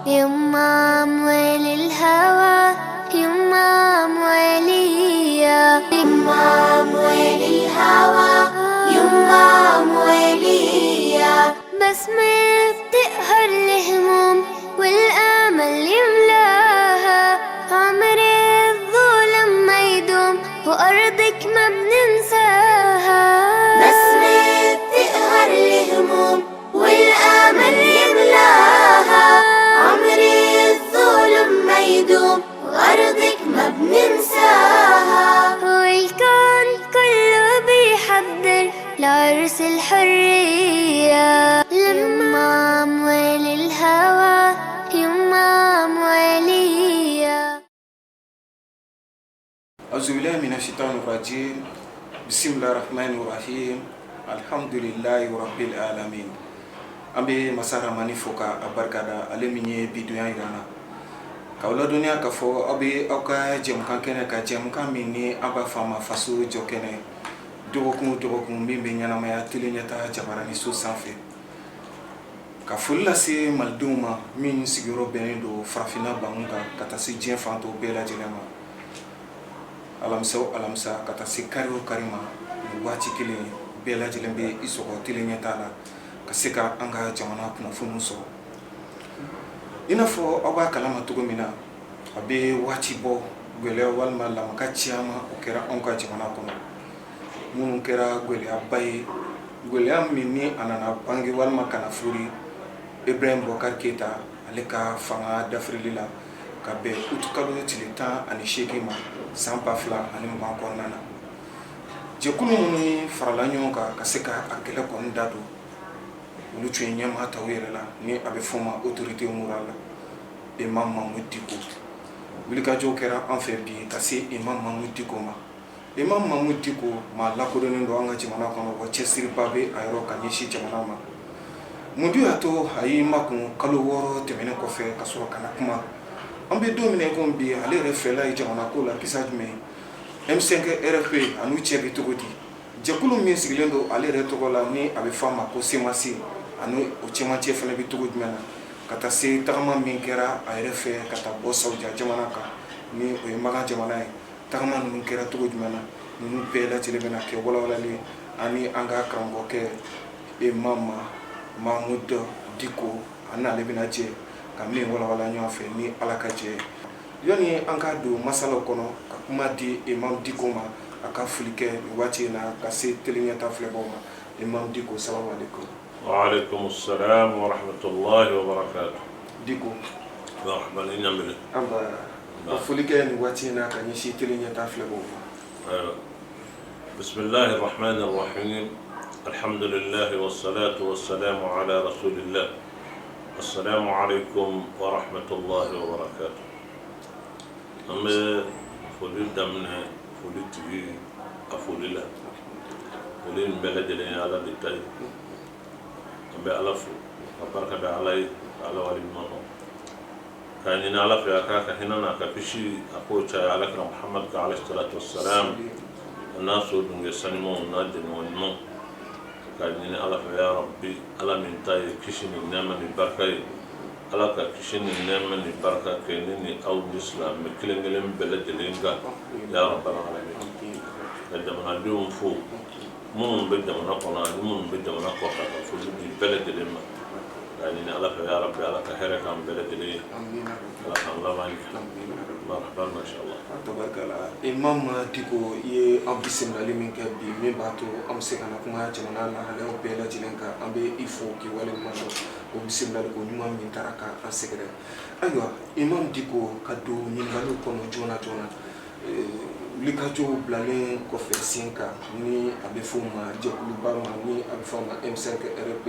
يما موالي الهوى يما موالية يما موالي الهوى يما موالية بسمة بتقهر الهموم والأمل يملاها عمري الظلم ما يدوم وأرضك ما بننساها بسمة بتقهر الهموم والأمل يملاها عمري الظلم ما يدوم وأرضك ما بننساها والكون كله بيحضر لعرس الحرية يما موالي الهوى يما موالية. أعوذ بالله من الشيطان الرجيم. بسم الله الرحمن الرحيم. الحمد لله رب العالمين. Ambe masara manifoka abarkada alemiye bidunya irana kawla dunya kafo abe auka jemkan kene ka jemkan minni aba fama faso jokene dogokun mimbe nyana maya tilenyata jabarani so sanfe ka fulla se malduma min sigiro benendo frafina bangunga katasi jenfanto bela jelema alamsa katasi kariwo karima wati kile bela jelembe isoko tilenyata la kasika anga jamana kunnafoni sɔrɔ inafɔ aw b'a kalama cogo min na a bɛ waati bɔ gɛlɛya walima lamaka caman o kɛra anw ka jamana kɔnɔ minnu kɛra gɛlɛyaba ye gɛlɛya min ni a nana bange walima kana furi Ibrahim Boubacar Keita ale ka fanga dafirili la ka bɛn uti kalo tile 18 ma san 2020 kɔnɔna na jɛkulu minnu farala ɲɔgɔn kan ka se ka a kɛlɛ kɔni da don olu tun ye ɲɛmaa taw yɛrɛ la ni a bɛ fɔ ma autorité morale la Imam Mahmoud Dicko wulikajɔw kɛra an fɛ bi ka se Imam Mahmoud Dicko ma Imam Mahmoud Dicko maa lakodɔnnen don an ka jamana kɔnɔ wa cɛsiriba bɛ a yɔrɔ ka ɲɛsin jamana ma mun de y'a to a y'i makun kalo 6 tɛmɛnen kɔfɛ ka sɔrɔ ka na kuma an bɛ don min na ko bi ale yɛrɛ fɛla ye jamana ko la kisa jumɛn M5 RFP an'u cɛ bɛ cogo di jɛkulu min sigilen don ale yɛrɛ tɔgɔ la ni a bɛ fɔ a ma ko CEMACI ani o cɛmancɛ fana bɛ cogo jumɛn na ka taa se tagama min kɛra a yɛrɛ fɛ ka taa bɔ Sawudiya jamana kan ni o ye Magan jamana ye tagama ninnu kɛra cogo jumɛn na ninnu bɛɛ lajɛlen bɛna kɛ walawalali ani an ka karamɔgɔkɛ Imam Mahmoud Dicko ani ale bɛna jɛ ka min walawala ɲɔgɔn fɛ ni Ala ka jɛ yanni an ka don masalaw kɔnɔ ka kuma di Imam Dicko ma a ka foli kɛ nin waati in na ka se teleɲɛta filɛbaw ma Imam Dicko salamu alaikum. وعليكم السلام ورحمة الله وبركاته. Dicko. مرحبا نعمل. أبا فلك نواتينا كان يشي تلين يتافل بوفا. بسم الله الرحمن الرحيم. الحمد لله والصلاة والسلام على رسول الله. السلام عليكم ورحمة الله وبركاته. أما فلي دمنا فلي تبي أفلي لا. فلي بلد لنا على الدتاي. be ala fu barka da alai ala wali mama kani na ala fa ka hinana ka fishi akocha ala kra muhammad ka alayhi salatu wassalam nasu dunge sanimo na de no kani na ala fa ya rabbi ala min tay kishini nama ni barkai ala ka kishini nama ni barka kenini aw islam kilengelem beledelinga ya rabbal alamin kadamana dum fu mun be jamana kɔnɔ ani mun be jamana kɔfɛ ka foli di bɛɛ lajɛlen ma ka ɲini ala fɛ ya rabbi ala ka hɛrɛ k'an bɛɛ lajɛlen ye ala k'an laban ɲɛ marhaban mashallah tabarikala Imam Dicko ye an bisimilali min kɛ bi min b'a to an bɛ se ka na kuma jamana lahalayaw bɛɛ lajɛlen kan an bɛ i fo k'i waleɲuman dɔn o bisimilali ko ɲuman min taara ka an sɛgɛrɛ ayiwa Imam Dicko ka don ɲininkaliw kɔnɔ joona joona wulikajɔw bilalen kɔfɛ sen kan ni a bɛ fɔ o ma jɛkuluba ma ni a bɛ fɔ o ma M5 RFP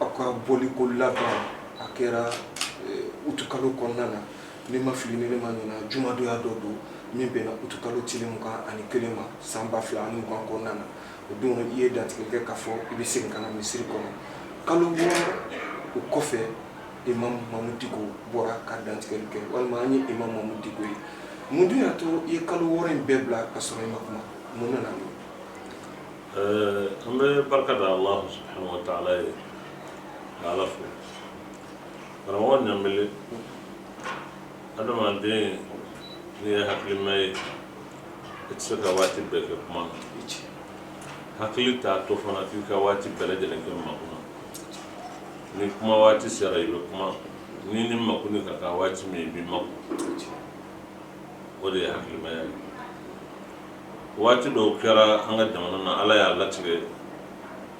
aw ka bɔliko laban a kɛra utukalo kɔnɔna na ni ma fili ni ne ma ɲina jumadonya dɔ don min bɛnna utukalo tile 21 ma san 2020 kɔnɔna na o don i ye dantigɛ kɛ k'a fɔ i bɛ segin ka na misiri kɔnɔ kalo 6 o kɔfɛ Imam Mahmoud Dicko bɔra ka dantigɛli kɛ walima an ye Imam Mahmoud Dicko ye mun de y'a to i ye kalo 6 in bɛɛ bila ka sɔrɔ i ma kuma mun nana n'o an bɛ barika da Allah subhanahu wa ta'ala ye ala fo karamɔgɔ ɲamele adamaden n'i ye hakilima ye i tɛ se ka waati bɛɛ kɛ kuma na hakili t'a to fana k'i ka waati bɛɛ lajɛlen kɛ makuna ni kuma waati sera i bɛ kuma ni makuni ka kan waati min i b'i maku o de ye hakilimaya ye waati dɔw kɛra an ka jamana na Ala y'a latigɛ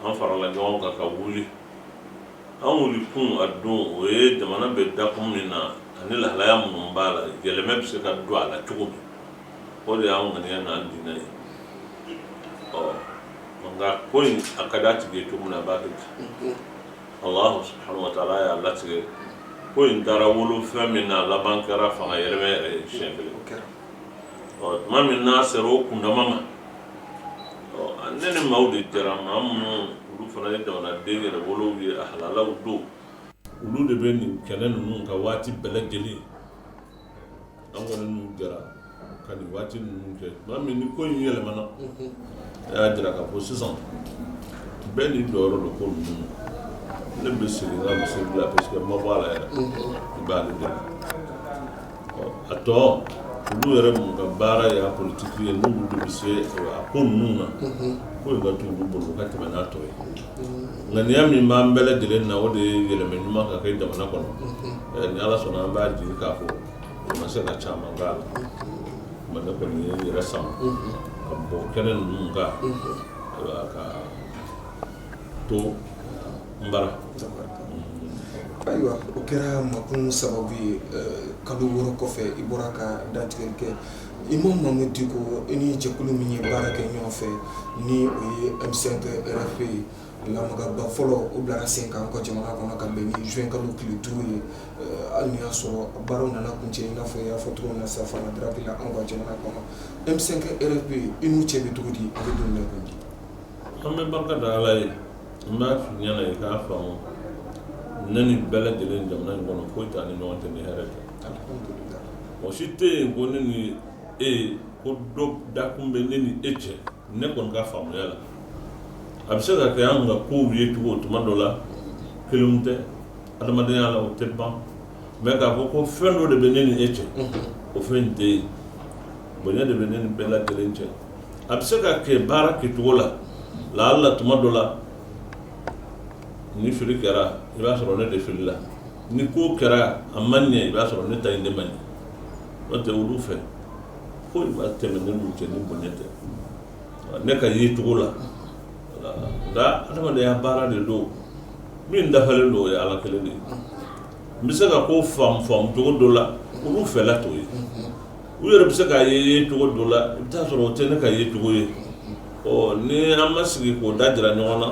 an farala ɲɔgɔn kan ka wuli an wuli kun a don o ye jamana bɛ dakun min na ani lahalaya minnu b'a la yɛlɛmɛ bɛ se ka don a la cogo min o de y'an ŋaniya n'an diinɛ ye nka ko in a ka d'a tigi ye cogo min na a b'a kɛ ten Allahu subhanahu wa ta'ala y'a latigɛ ko in taara wolo fɛn min na laban kɛra fanga yɛlɛmɛ yɛrɛ ye siɲɛ kelen tuma min n'a sera o kundama ma ne ni maaw de jɛra maa minnu olu fana ye jamanaden yɛrɛ wolow ye a halalaw don olu de bɛ nin kɛlɛ ninnu ka waati bɛɛ lajɛlen an kɔni n'u jɛra ka nin waati ninnu kɛ maa min ni ko in yɛlɛmana a y'a jira k'a fɔ sisan bɛɛ n'i jɔyɔrɔ don ko ninnu ne bɛ segin n ka misiri la parce que n ma bɔ a la yɛrɛ i b'ale dɛmɛ a tɔ olu yɛrɛ mun ka baara ye politiki ye n'olu de bɛ se a ko ninnu na ko in ka t'u bolo ka tɛmɛ n'a tɔ ye ŋaniya min b'an bɛɛ lajɛlen na o de ye yɛlɛmɛ ɲuman ka kɛ jamana kɔnɔ ni Ala sɔnna an b'a jigi k'a fɔ o ma se ka caman k'a la mais ne kɔni ye n yɛrɛ sama ka bɔ kɛnɛ ninnu kan ka to n bara ayiwa o kɛra makun sababu ye kalo 6 kɔfɛ i bɔra ka dantigɛli kɛ Imam Mamadu Diko i ni jɛkulu min ye baara kɛ ɲɔgɔn fɛ ni o ye M5 RFP lamagaba fɔlɔ o bilara sen kan ka jamana kɔnɔ ka bɛn ni juin kalo tile 5 ye hali ni y'a sɔrɔ baaraw nana kuncɛ i n'a fɔ i y'a fɔ cogo min na sisan fanga drapeau la an ka jamana kɔnɔ M5 RFP i n'u cɛ bɛ cogo di a bɛ don min na ko di an bɛ barika da Ala ye n b'a f'i ɲɛna i k'a faamu ne ni bɛɛ lajɛlen jamana in kɔnɔ foyi t'an ni ɲɔgɔn cɛ ni hɛrɛ tɛ mɔgɔ si tɛ yen ko ne ni e ko dɔ dakun bɛ ne ni e cɛ ne kɔni ka faamuya la a bɛ se ka kɛ an ka kow ye cogo tuma dɔ la kelenw tɛ adamadenya la o tɛ ban mais k'a fɔ ko fɛn dɔ de bɛ ne ni e cɛ o fɛn tɛ yen bonya de bɛ ne ni bɛɛ lajɛlen cɛ a bɛ se ka kɛ baara kɛcogo la lahala tuma dɔ la ni fili kɛra i b'a sɔrɔ ne de fili la ni ko kɛra a man ɲɛ i b'a sɔrɔ ne ta in de man ɲɛ n'o tɛ olu fɛ foyi ma tɛmɛ ne n'u cɛ ni bonya tɛ ne ka ye cogo la nka adamadenya baara de don min dafalen don o ye Ala kelen de ye n bɛ se ka ko faamu cogo dɔ la olu fɛla t'o ye u yɛrɛ bɛ se k'a ye cogo dɔ la i bɛ taa sɔrɔ o tɛ ne ka ye cogo ye ni an ma sigi k'o da jira ɲɔgɔn na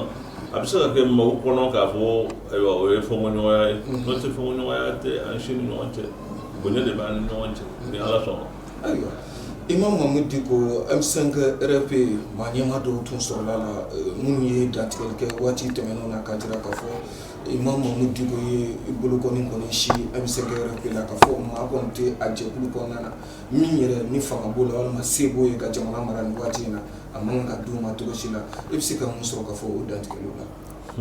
a bɛ se ka kɛ maaw kɔnɔ k'a fɔ ayiwa o ye fɔnkɔɲɔgɔnya ye n'o tɛ fɔnkɔɲɔgɔnya tɛ an si ni ɲɔgɔn cɛ bonya de b'an ni ɲɔgɔn cɛ ni Ala sɔnna. ayiwa Imam Mamadu Diko M5 RFP maa ɲɛma dɔw tun sɔrɔla la minnu ye dantigɛli kɛ waati tɛmɛnenw na k'a jira k'a fɔ Imam Mamadu Diko ye bolokɔni kɔni si M5 RFP la k'a fɔ maa kɔni tɛ a jɛkulu kɔnɔna na min yɛrɛ ni fanga b'o la walima se b'o ye ka jamana mara nin waati in na a man kan ka d'u ma cogo si la i bɛ se ka mun sɔrɔ k'a fɔ o dantigɛliw la.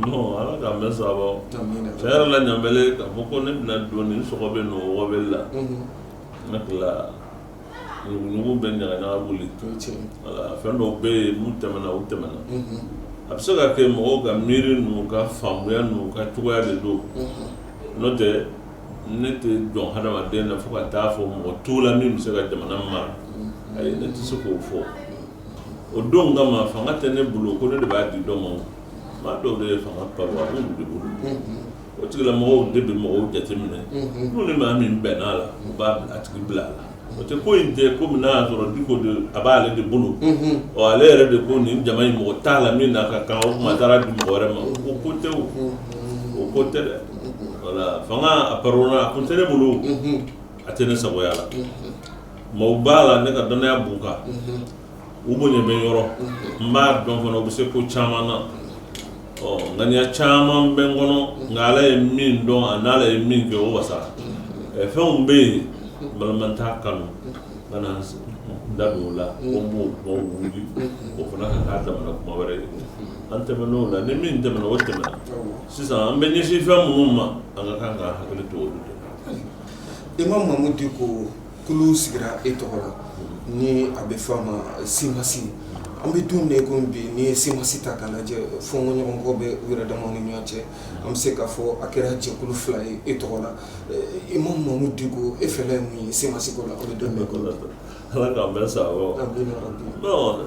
non Ala k'an bɛɛ sababa tiɲɛ yɛrɛ la ɲamɛlɛ k'a fɔ ko ne bɛna don nin sɔgɔ bɛ n'o wɔbɛli la ne tila ɲugu bɛ ɲagaɲaga wuli fɛn dɔw bɛ yen n'u tɛmɛna u tɛmɛna a bɛ se ka kɛ mɔgɔw ka miiri n'u ka faamuya n'u ka cogoya de don n'o tɛ ne tɛ jɔn hadamaden na fo ka taa fɔ mɔgɔ t'u la min bɛ se ka jamana mara ayi ne tɛ se k'o fɔ o don kama fanga tɛ ne bolo ko ne de b'a di dɔ ma maa dɔw de ye fanga paro a b'olu de bolo o tigilamɔgɔw de bɛ mɔgɔw jateminɛ n'u ni maa min bɛnn'a la u b'a a tigi bila a la o tɛ ko in tɛ komi n'a y'a sɔrɔ Diko a b'ale de bolo ale yɛrɛ de ko nin jama in mɔgɔ t'a la min n'a ka kan o kuma taara di mɔgɔ wɛrɛ ma o ko tɛ o ko tɛ dɛ wala fanga a parona a kun tɛ ne bolo a tɛ ne sagoya la maaw b'a la ne ka danaya b'u kan u bonya bɛ yɔrɔ n b'a dɔn fana u bɛ se ko caman na ŋaniya caman bɛ n kɔnɔ nka Ala ye min dɔn a n'Ala ye min kɛ o wasara fɛnw bɛ yen balima t'a kanu ka na n da don o la ko n b'o wuli o fana ka k'a damana kuma wɛrɛ ye an tɛmɛn'o la ni min tɛmɛna o tɛmɛna sisan an bɛ ɲɛsin fɛn minnu ma an ka kan ka hakili to olu de Imam Mamadou Diko kulu sigira e tɔgɔ la ni a bɛ fɔ a ma simasi an bɛ don ne ko bi ni simasi ta k'a lajɛ fɔnkɔ ɲɔgɔnkɔ bɛ u yɛrɛ damaw ni ɲɔgɔn cɛ an bɛ se k'a fɔ a kɛra jɛkulu 2 ye e tɔgɔ la Imam Mamadou Diko e fɛlɛ ye mun ye simasi ko la o bɛ don ne ko la ala k'an bɛn sa awɔ non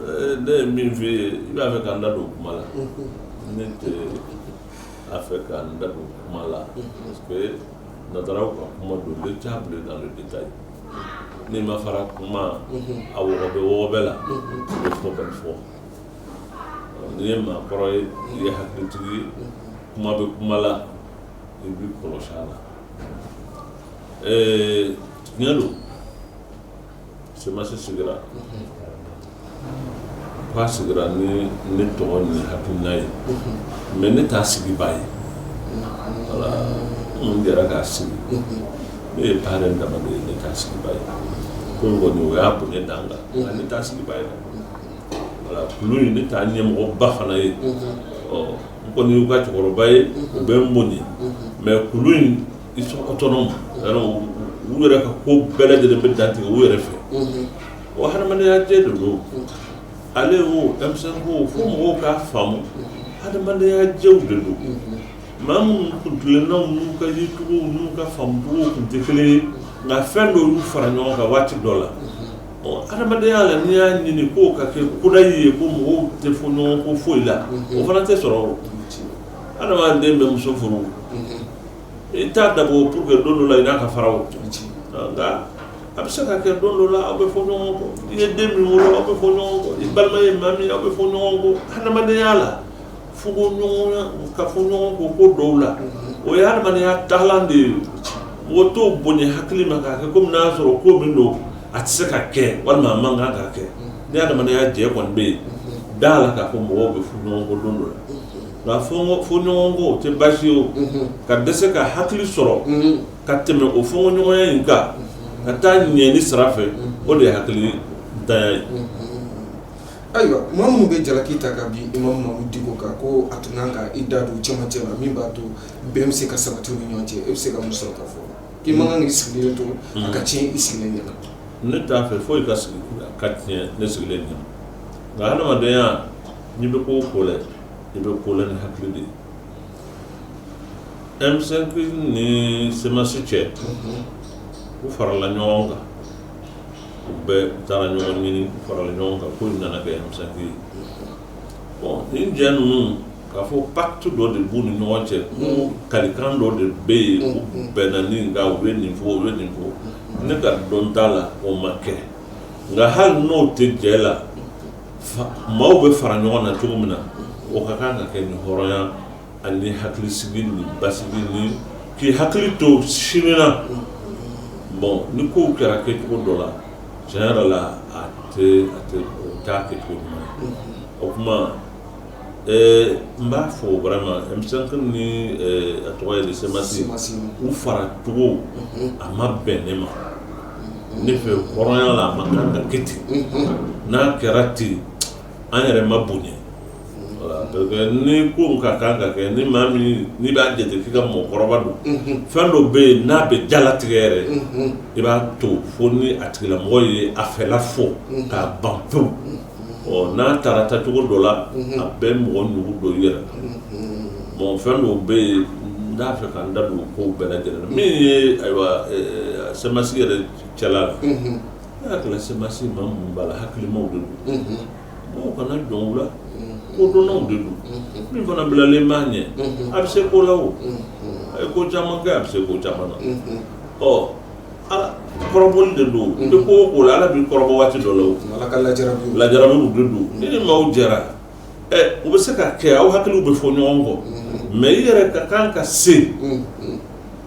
ne ye min f'i ye i b'a fɛ k'an da don kuma la ne tɛ a fɛ k'an da don kuma la parce que nataraw ka kuma don le diable dans le détail n'i ma fara kuma a wɔgɔbɛ la i bɛ fɔ bɛɛ fɔ n'i ye maakɔrɔ ye i ye hakilitigi ye kuma bɛ kuma la i b'i kɔlɔsi a la tiɲɛ don semasi sigira k'a sigira ni ne tɔgɔ ni hakilina ye mais ne t'a sigi ba ye voilà n jɛra k'a sigi ne ye parrain dama de ye ne t'a sigi ba ye ko kɔni o y'a bonya dan kan nka ne t'a sigi ba ye dɛ voilà kulu in ne t'a ɲɛmɔgɔba fana ye n kɔni y'u ka cɛkɔrɔba ye u bɛ n bonya mais kulu in ils sont autonomes u yɛrɛ ka ko bɛɛ lajɛlen bɛ dantigɛ u yɛrɛ fɛ o hadamadenya jɛ de don ale o M5 ko fo mɔgɔw k'a faamu hadamadenya jɛw de don maa minnu tun tilennenw n'u ka yecogow n'u ka faamucogow tun tɛ kelen ye nka fɛn dɔ y'u fara ɲɔgɔn kan waati dɔ la hadamadenya la n'i y'a ɲini k'o ka kɛ kodayi ye ko mɔgɔw tɛ fɔ ɲɔgɔn ko foyi la o fana tɛ sɔrɔ hadamaden bɛ muso furu i t'a dabɔ pour que don dɔ la i n'a ka fara o nka a bɛ se ka kɛ don dɔ la aw bɛ fɔ ɲɔgɔn kɔ i ye den min wolo aw bɛ fɔ ɲɔgɔn kɔ i balima ye maa min aw bɛ fɔ ɲɔgɔn kɔ hadamadenya la fo ko ɲɔgɔn ka fɔ ɲɔgɔn kɔ ko dɔw la o ye hadamadenya talan de ye mɔgɔ t'o bonya hakili ma k'a kɛ komi n'a sɔrɔ ko min don a tɛ se ka kɛ walima a man kan ka kɛ ni hadamadenya jɛ kɔni bɛ yen da la k'a fɔ mɔgɔw bɛ fɔ ɲɔgɔn kɔ don dɔ la nka fɔ ɲɔgɔn kɔ o tɛ baasi ye o ka dɛsɛ ka hakili sɔrɔ ka tɛmɛ o fɔɲɔgɔnya in kan ka taa ɲɛni sira fɛ o de ye hakili ntanya ye ayiwa maa minnu bɛ jalaki ta ka bi Imam Mamadou Diko kan ko a tun kan ka i da don cɛmancɛ la min b'a to bɛn bɛ se ka sabati u ni ɲɔgɔn cɛ e bɛ se ka mun sɔrɔ ka fɔ k'i man kan k'i sigilen to a ka tiɲɛ i sigilen ɲɛna ne t'a fɛ foyi ka sigi a ka tiɲɛ ne sigilen ɲɛna nka hadamadenya n'i bɛ ko o ko la i bɛ ko la ni hakili de ye M5 ni semasi cɛ u farala ɲɔgɔn kan u bɛɛ taara ɲɔgɔn ɲini u farala ɲɔgɔn kan ko in nana kɛ M5 ye bon nin jɛ ninnu k'a fɔ pacte dɔ de b'u ni ɲɔgɔn cɛ ko kalikan dɔ de bɛ yen u bɛnna nin kan u bɛ nin fɔ u bɛ nin fɔ ne ka dɔn t'a la o ma kɛ nka hali n'o tɛ jɛ la maaw bɛ fara ɲɔgɔn na cogo min na o ka kan ka kɛ ni hɔrɔnya ani hakilisigi ni basigi ni k'i hakili to sini na bon ni kow kɛra kɛcogo dɔ la tiɲɛ yɛrɛ la a t'a kɛcogo ɲuman ye o kuma n b'a fɔ vraiment M5 ni a tɔgɔ ye de semasi u fara cogo a ma bɛn ne ma ne fɛ hɔrɔnya la a ma kan ka kɛ ten n'a kɛra ten an yɛrɛ ma bonya voilà parce que ni ko ka kan ka kɛ ni maa min n'i b'a jate k'i ka mɔgɔkɔrɔba don fɛn dɔ bɛ yen n'a bɛ jalatigɛ yɛrɛ i b'a to fo ni a tigilamɔgɔ ye a fɛla fɔ k'a ban pewu n'a taara taacogo dɔ la a bɛ mɔgɔ nugu dɔ i yɛrɛ bon fɛn dɔw bɛ yen n t'a fɛ ka n da don kow bɛɛ lajɛlen na min ye ayiwa semasi yɛrɛ cɛla la ne hakili la semasi maa minnu b'a la hakilimaw de don mɔgɔw kana jɔn u la kodɔnnaw de don min fana bilalen b'a ɲɛ a bɛ se ko la o a ye ko caman kɛ a bɛ se ko caman na ala kɔrɔbɔli de don i bɛ ko o ko la ala b'i kɔrɔbɔ waati dɔ la o ala ka lajarabiw de don ni ni maaw jɛra u bɛ se ka kɛ aw hakiliw bɛ fɔ ɲɔgɔn kɔ mais i yɛrɛ ka kan ka se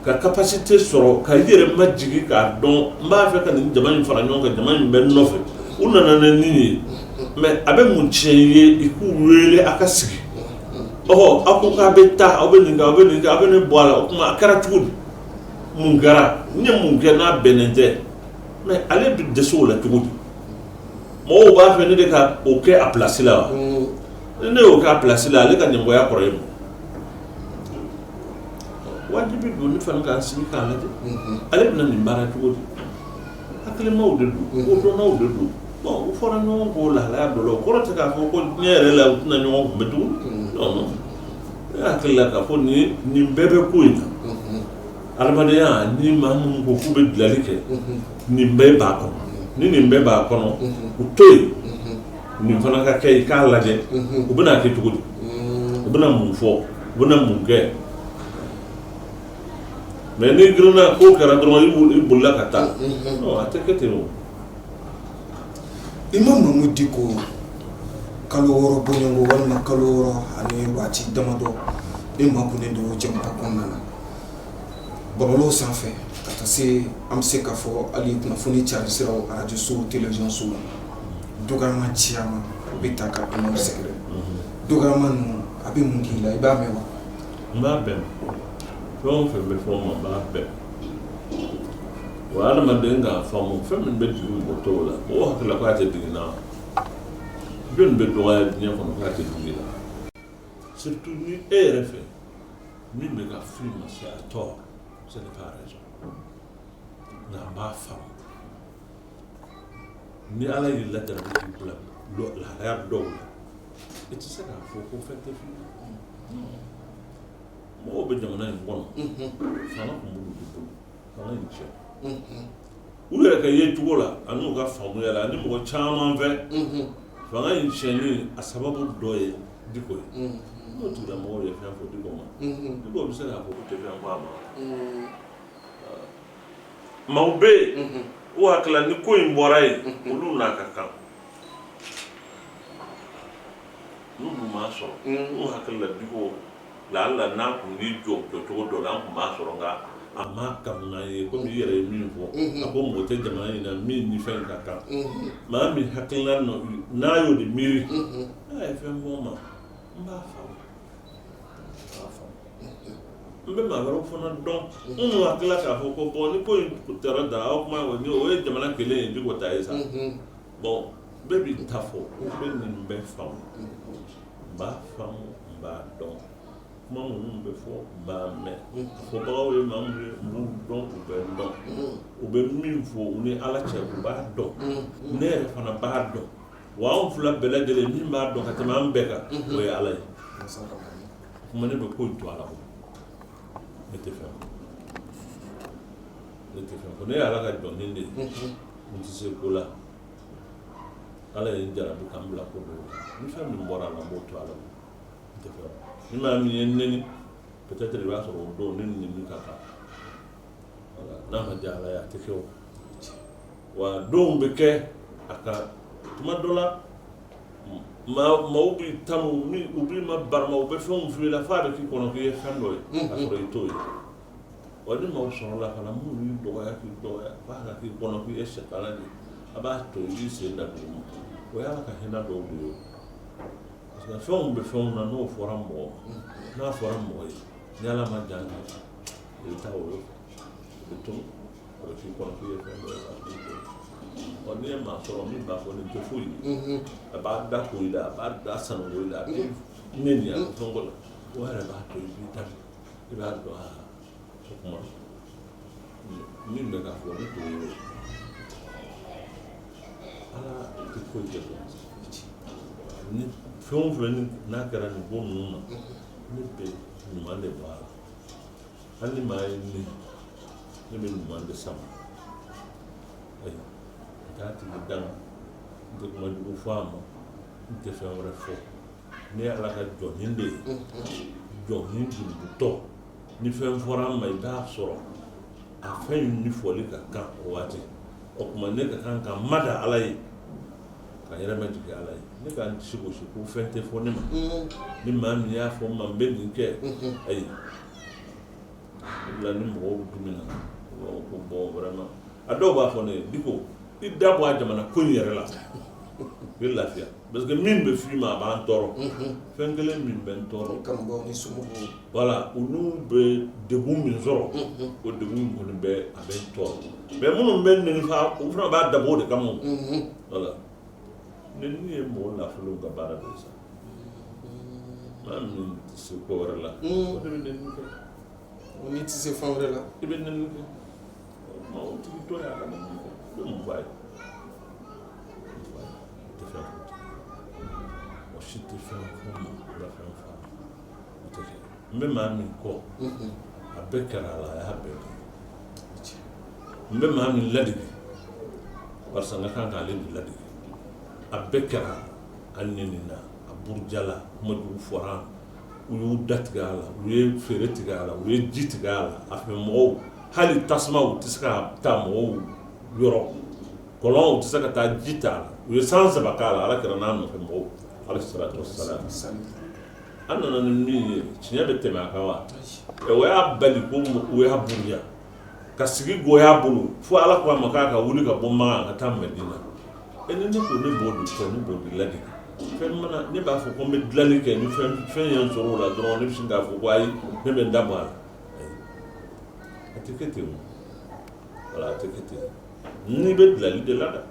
ka capacité sɔrɔ ka i yɛrɛ majigin k'a dɔn n b'a fɛ ka nin jama in fara ɲɔgɔn kan jama in bɛ n nɔfɛ u nana ni nin ye mais a bɛ mun tiɲɛ ye i k'u wele a ka sigi aw ko k'a bɛ taa aw bɛ nin kɛ aw bɛ nin kɛ aw bɛ ne bɔ a la o tuma a kɛra cogo di mun kɛra n ye mun kɛ n'a bɛnnen tɛ mais ale bɛ dɛsɛ o la cogo di mɔgɔw b'a fɛ ne de ka o kɛ a place la wa ne y'o k'a place la ale ka ɲɛmɔgɔya kɔrɔ ye mun wajibi don ne fana k'an sigi k'a lajɛ ale bɛna nin baara cogo di hakilimaw de don kodɔnnaw de don bon u fɔra ɲɔgɔn k'o lahalaya dɔ la o kɔrɔ tɛ k'a fɔ ko diɲɛ yɛrɛ la u tɛna ɲɔgɔn kunbɛn tuguni non ne hakili la k'a fɔ nin bɛɛ bɛ ko in na adamadenya ni maa minnu ko k'u bɛ dilanli kɛ nin bɛɛ b'a kɔnɔ ni nin bɛɛ b'a kɔnɔ u to yen nin fana ka kɛ i k'a lajɛ u bɛna kɛ cogo di u bɛna mun fɔ u bɛna mun kɛ mais ni girinna k'o kɛra dɔrɔn i bolila ka taa non a tɛ kɛ ten o. Imam Mahmud Dicko kalo 6 bɔɲɔgɔnko walima kalo 6 ani waati damadɔ e makunnen don jamana kɔnɔna na bɔlɔlɔw sanfɛ ka taa se an bɛ se k'a fɔ hali kunnafoni cari siraw radio sow télévision sow dɔgɔyama caman o bɛ ta ka Imam sɛgɛrɛ dɔgɔyama ninnu a bɛ mun k'i la i b'a mɛn wa? N b'a bɛn fɛn o fɛn bɛ fɔ n ma n b'a bɛn wa adamaden k'a faamu fɛn min bɛ jigin mɔgɔ tɔw la mɔgɔ hakili la k'a tɛ digin na jɔnni bɛ dɔgɔya diɲɛ kɔnɔ k'a tɛ digin la surtout ni e yɛrɛ fɛ min bɛ ka f'i ma c'est à tort ce n'est pas raison nka n b'a faamu ni ala y'i lajarabi k'i bila lahalaya dɔw la i tɛ se k'a fɔ ko fɛn tɛ f'i la mɔgɔw bɛ jamana in kɔnɔ fanga tun b'olu de bolo fanga in cɛ u yɛrɛ ka ye cogo la ani u ka faamuya la ani mɔgɔ caman fɛ fanga in tiɲɛni a sababu dɔ ye Dicko ye n'o tigila mɔgɔw ye fɛn fɔ Dicko ma Dicko bɛ se k'a fɔ ko tɛ fɛn fɔ a ma maaw bɛ yen u hakili la ni ko in bɔra yen olu n'a ka kan n'olu m'a sɔrɔ u hakili la Dicko la'alla n'a kun y'i jɔ cogo dɔ la an kun b'a sɔrɔ nka a ma kamuna ye komi i yɛrɛ ye min fɔ a ko mɔgɔ tɛ jamana in na min ni fɛn ka kan maa min hakilina n'a y'o de miiri n'a ye fɛn fɔ n ma n b'a faamu n bɛ maa wɛrɛw fana dɔn minnu hakilila k'a fɔ ko bɔn ni ko in tɛra da aw kuma o ye jamana kelen ye Dicko ta ye sa bon bɛɛ b'i ta fɔ bɛɛ nin bɛ faamu n b'a faamu n b'a dɔn kuma minnu bɛ fɔ n b'a mɛn fɔbagaw ye maa minnu ye n b'u dɔn u bɛ n dɔn u bɛ min fɔ u ni ala cɛ u b'a dɔn ne yɛrɛ fana b'a dɔn wa anw fila bɛɛ lajɛlen min b'a dɔn ka tɛmɛ an bɛɛ kan o ye ala ye kuma ne bɛ ko in to ala ko ne tɛ fɛn fɔ ne ye ala ka jɔnden de ye n tɛ se ko la ala ye n jarabi k'an bila ko dɔw la ni fɛn min bɔra a la n b'o to ala ko n tɛ fɛn ni maa min ye neni peut-être i b'a sɔrɔ o don ne ni min ka kan n'a ma diya ala ye a tɛ kɛ o wa donw bɛ kɛ a kan tuma dɔ la maaw b'i tanu ni u b'i ma barama u bɛ fɛnw f'i la f'a bɛ k'i kɔnɔ k'i ye fɛn dɔ ye k'a sɔrɔ i t'o ye wa ni maaw sɔrɔla fana minnu y'i dɔgɔya k'i dɔgɔya f'a ka k'i kɔnɔ k'i ye sɛtana de a b'a to i b'i sen da dugu ma o y'ala ka hinɛ dɔw de ye parce que fɛnw bɛ fɛnw na n'o fɔra mɔgɔ n'a fɔra mɔgɔ ye ni ala ma jan kan i bɛ taa o yɔrɔ i bɛ to a bɛ k'i kɔnɔ k'i ye fɛn dɔ ye k'a k'i to ɔ n'i ye maa sɔrɔ min b'a fɔ nin tɛ foyi ye a b'a da ko i la a b'a da sanuko i la a bɛ neni a bɛ fɛn ko la o yɛrɛ b'a to i b'i da i b'a dɔn aa o kuma min bɛ k'a fɔ ne t'o ye ala tɛ foyi kɛ ni fɛn o fɛn n'a kɛra nin ko ninnu na ne bɛ ɲuman de b'a la hali ni maa ye ne bɛ ɲuman de sama ayi n t'a tigi dan n tɛ kuma jugu fɔ a ma n tɛ fɛn wɛrɛ fɔ ne ye ala ka jɔnin de ye jɔnin jurutɔ ni fɛn fɔra an ma i b'a sɔrɔ a fɛn in ni fɔli ka kan o waati o tuma ne ka kan ka mada ala ye ka yɛrɛmɛ jigin ala ye ne k'an tisi gosi ko fɛn tɛ fɔ ne ma ni maa min y'a fɔ n ma n bɛ nin kɛ ayi o la ni mɔgɔw dumina ko bon vraiment a dɔw b'a fɔ ne ye Dicko i da bɔ a jamana ko in yɛrɛ la i bɛ lafiya parce que min bɛ f'i ma a b'an tɔɔrɔ fɛn kelen min bɛ n tɔɔrɔ kanubaw ni somɔgɔw voilà olu bɛ degun min sɔrɔ o degun kɔni bɛ a bɛ n tɔɔrɔ mais minnu bɛ neni fa u fana b'a dabɔ o de kama voilà neni ye mɔgɔ nafolow ka baara de ye sa maa min tɛ se ko wɛrɛ la o de bɛ nɛni kɛ o ni tɛ se fɛn wɛrɛ la i bɛ nɛni kɛ maa o tigi to ye a ka nɛni kɛ i bɛ mun f'a ye tɛ fɛn fɔ o si tɛ fɛn fɔ ma o la fɛn fa o tɛ kɛ n bɛ maa min kɔ a bɛɛ kɛra a la a y'a bɛɛ kɛ n bɛ maa min ladege barisa n ka kan k'ale de ladege a bɛɛ kɛra a nɛnina a burujala kumajugu fɔra u y'u datigɛ a la u ye feere tigɛ a la u ye ji tigɛ a la a fɛ mɔgɔw hali tasumaw tɛ se ka taa mɔgɔw yɔrɔ kɔlɔnw tɛ se ka taa ji t'a la u ye san saba k'a la ala kɛra n'a nɔfɛ mɔgɔw alayhi salatu wassalam an nana ni min ye tiɲɛ bɛ tɛmɛ a kan wa o y'a bali ko u y'a buruja ka sigi goya bolo fo ala ko a ma k'a ka wuli ka bɔ Makan ka taa Madina ni ne ko ne b'o de kɛ ne b'o de ladege fɛn mana ne b'a fɔ ko n bɛ dilanli kɛ ni fɛn ye n sɔrɔ o la dɔrɔn ne bɛ sin k'a fɔ ko ayi ne bɛ n da bɔ a la a tɛ kɛ ten o wala a tɛ kɛ ten n'i bɛ dilanli de la dɛ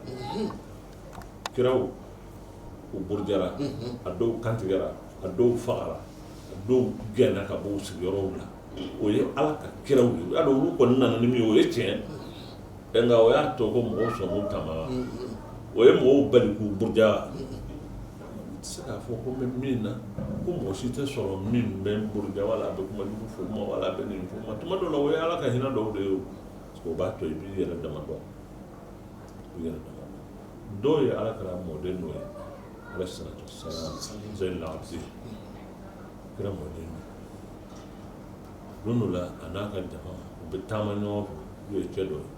kiraw u burujara a dɔw kantigɛra a dɔw fagara a dɔw gɛnna ka bɔ u sigiyɔrɔw la o ye ala ka kiraw ye y'a dɔn olu kɔni nana ni min ye o ye tiɲɛ nka o y'a to ko mɔgɔw sɔn k'u tama o ye mɔgɔw bali k'u buruja tɛ se k'a fɔ ko n bɛ min na ko mɔgɔ si tɛ sɔrɔ min bɛ n buruja wala a bɛ kumajugu fɔ ma wala a bɛ nin fɔ ma tuma dɔw la o ye ala ka hinɛ dɔw de ye o b'a to i b'i yɛrɛ dama dɔn i yɛrɛ dama dɔn dɔw ye ala kɛra mɔden dɔ ye alayhi salatu wassalam Zaynul Abidin kɛra mɔden don dɔ la a n'a ka jama u bɛ taama ɲɔgɔn fɛ u ye cɛ dɔ ye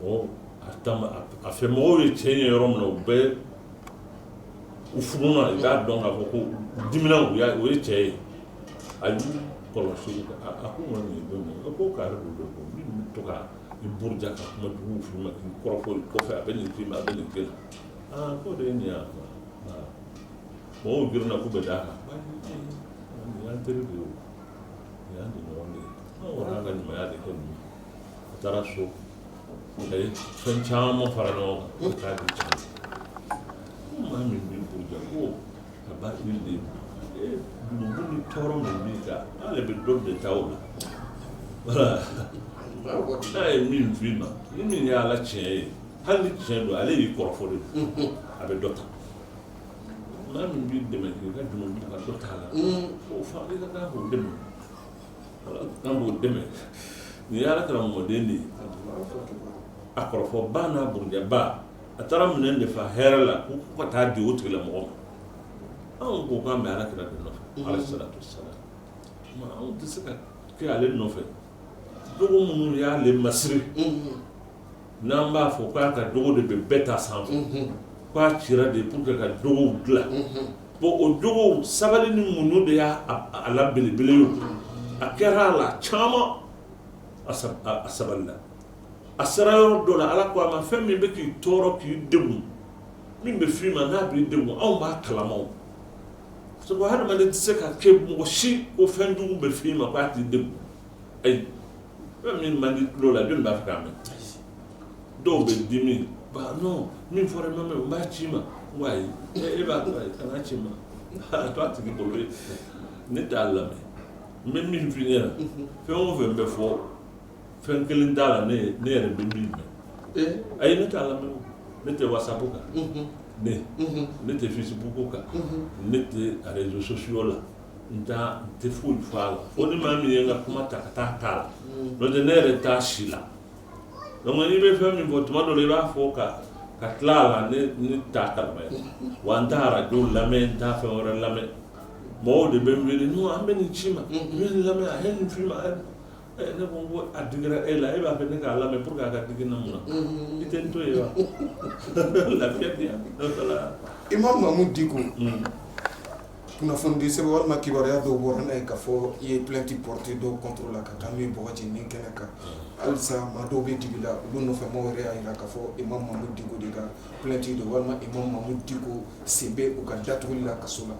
mɔgɔw a fɛ mɔgɔw ye cɛ ye yɔrɔ min na u bɛɛ u furuna i b'a dɔn k'a fɔ ko dimina o ye cɛ ye a y'u kɔlɔsi a ko ŋɔni nin don min a ko k'ale don dɔ min bɛ to ka i buruja ka kuma jugu f'i ma k'i kɔrɔfɔ kɔfɛ a bɛ nin f'i ma a bɛ nin kɛ ko de ye nin ye mɔgɔw girinna k'u bɛ d'a kan nin y'an teri de ye o nin y'an de ɲɔgɔn de ye an kɔni an ka ɲumanya de kɛ nin ye a taara so a ye fɛn caman fara ɲɔgɔn kan k'a di cɛ ko maa min bɛ buruja ko a b'a yiri de ye dunubu ni tɔɔrɔ min b'i kan ale bɛ dɔ de ta o la wala n'a ye min f'i ma ni min ye ala tiɲɛ ye hali ni tiɲɛ don ale y'i kɔrɔfɔ de don a bɛ dɔ ta maa min b'i dɛmɛ k'i ka dunubu ka dɔ t'a la o fa i ka kan k'o dɛmɛ wala kan k'o dɛmɛ nin ye ala kɛra mɔden de ye a kɔrɔfɔ ba n'a burujaba a taara minɛn de fa hɛrɛ la ko ka taa di o tigilamɔgɔ ma anw ko k'an bɛ ala kɛra de nɔfɛ alayhi salatu wassalam anw tɛ se ka kɛ ale nɔfɛ dogo minnu y'ale masiri n'an b'a fɔ k'a ka dogo de bɛ bɛɛ ta sanfɛ k'a cira de pour que ka dogow dilan bon o dogow sabali ni muɲu de y'a la belebele ye a kɛra a la caman a sabali la a sera yɔrɔ dɔ la ala ko a ma fɛn min bɛ k'i tɔɔrɔ k'i degun min bɛ f'i ma n'a b'i degun anw b'a kalama o sabu hadamaden tɛ se ka kɛ mɔgɔ si ko fɛn jugu bɛ f'i ma k'a t'i degun ayi fɛn min man di tulo la jɔnni b'a fɛ k'a mɛn dɔw bɛ dimi non min fɔra i ma mɛn o b'a ci ma n ko ayi e b'a to ayi kana ci ma a to a tigi bolo ye ne t'a lamɛn n bɛ min f'i ɲɛna fɛn o fɛn bɛ fɔ fɛn kelen t'a la ne yɛrɛ bɛ min mɛn ayi ne t'a lamɛn ne tɛ whatsapp kan ne tɛ facebook kan ne tɛ réseaux sociaux la n tɛ foyi fɔ a la fo ni maa min ye n ka kuma ta ka taa k'a la n'o tɛ ne yɛrɛ t'a si la donc n'i bɛ fɛn min fɔ tuma dɔ la i b'a fɔ ka tila a la ne t'a kalama wa n t'a radio lamɛn n t'a fɛn wɛrɛ lamɛn mɔgɔw de bɛ n wele non an bɛ nin ci ma n bɛ nin lamɛn a ye nin f'i ma ne ko n ko a digira e la e b'a fɛ ne k'a lamɛn pour que a ka digi na mun na i tɛ n to yen wa lafiya di yan Imam Mahmoud Dicko kunnafoni sɛbɛn walima kibaruya dɔw bɔra n'a ye k'a fɔ i ye plainte porté dɔw contre la ka taa n'u ye Bɔgɔji nin kɛnɛ kan halisa maa dɔw bɛ dibi la olu nɔfɛ maaw yɛrɛ y'a jira k'a fɔ Imam Mahmoud Dicko de ka plainte don walima Imam Mahmoud Dicko sen bɛ u ka datuguli la kaso la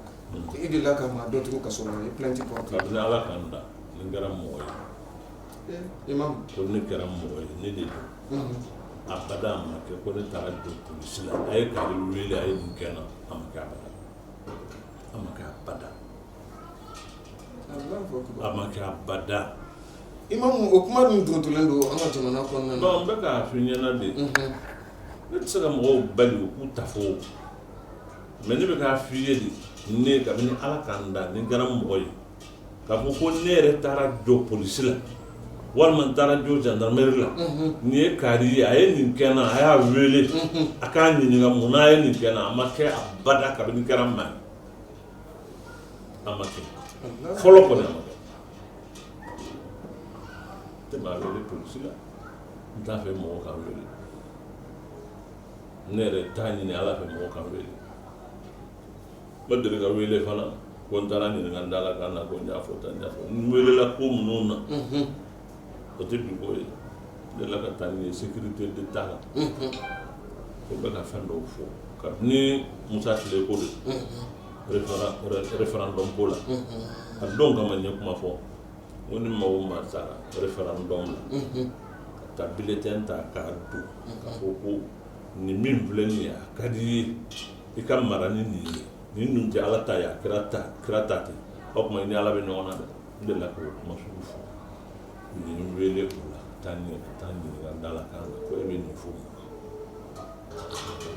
i delila ka maa dɔ tugu kaso la i ye plainte porté kabini ala k'an da ni kɛra mɔgɔ ye Imam ko ne kɛra mɔgɔ ye ne de don a ka da a ma kɛ ko ne taara don polisi la a ye k'ale wele a ye nin kɛ n na a ma kɛ abada amaka bada imam o kuma dun tuntulen do an ka jamana kɔnɔna na bon bɛ ka fi ɲɛna de ne tɛ se ka mɔgɔw bali k'u ta fo mais ne bɛ k'a fi ye de ne kabini ala k'an da ni kɛra mɔgɔ ye k'a fɔ ko ne yɛrɛ taara jɔ polisi la walima n taara jɔ gendarmerie la nin ye kaari ye a ye nin kɛ n na a y'a wele a k'a ɲininka mun na a ye nin kɛ n na a ma kɛ a bada kabini kɛra maa ye a ma kɛ fɔlɔ kɔni a ma kɛ tɛ maa wele polisi la n t'a fɛ mɔgɔ ka wele ne yɛrɛ t'a ɲini ala fɛ mɔgɔ ka wele ma deli ka wele fana ko n taara ɲininka n da la k'an na ko n y'a fɔ tan n y'a fɔ n welela ko minnu na o tɛ bi ko ye ne la ka taa ni sécurité d'état la ko bɛ ka fɛn dɔw fɔ kabini Musa Tile ko de référendum ko la a don kama n ye kuma fɔ ko ni maa o maa taara référendum la ka taa bulletin ta k'a don k'a fɔ ko nin min filɛ nin ye a ka di ye i ka mara ni nin ye nin dun tɛ ala ta ye a kira ta ten o tuma i ni ala bɛ ɲɔgɔn na dɛ n delila k'o kuma sugu fɔ u ye n wele o la ka taa ɲininka da la kan na ko e bɛ nin fɔ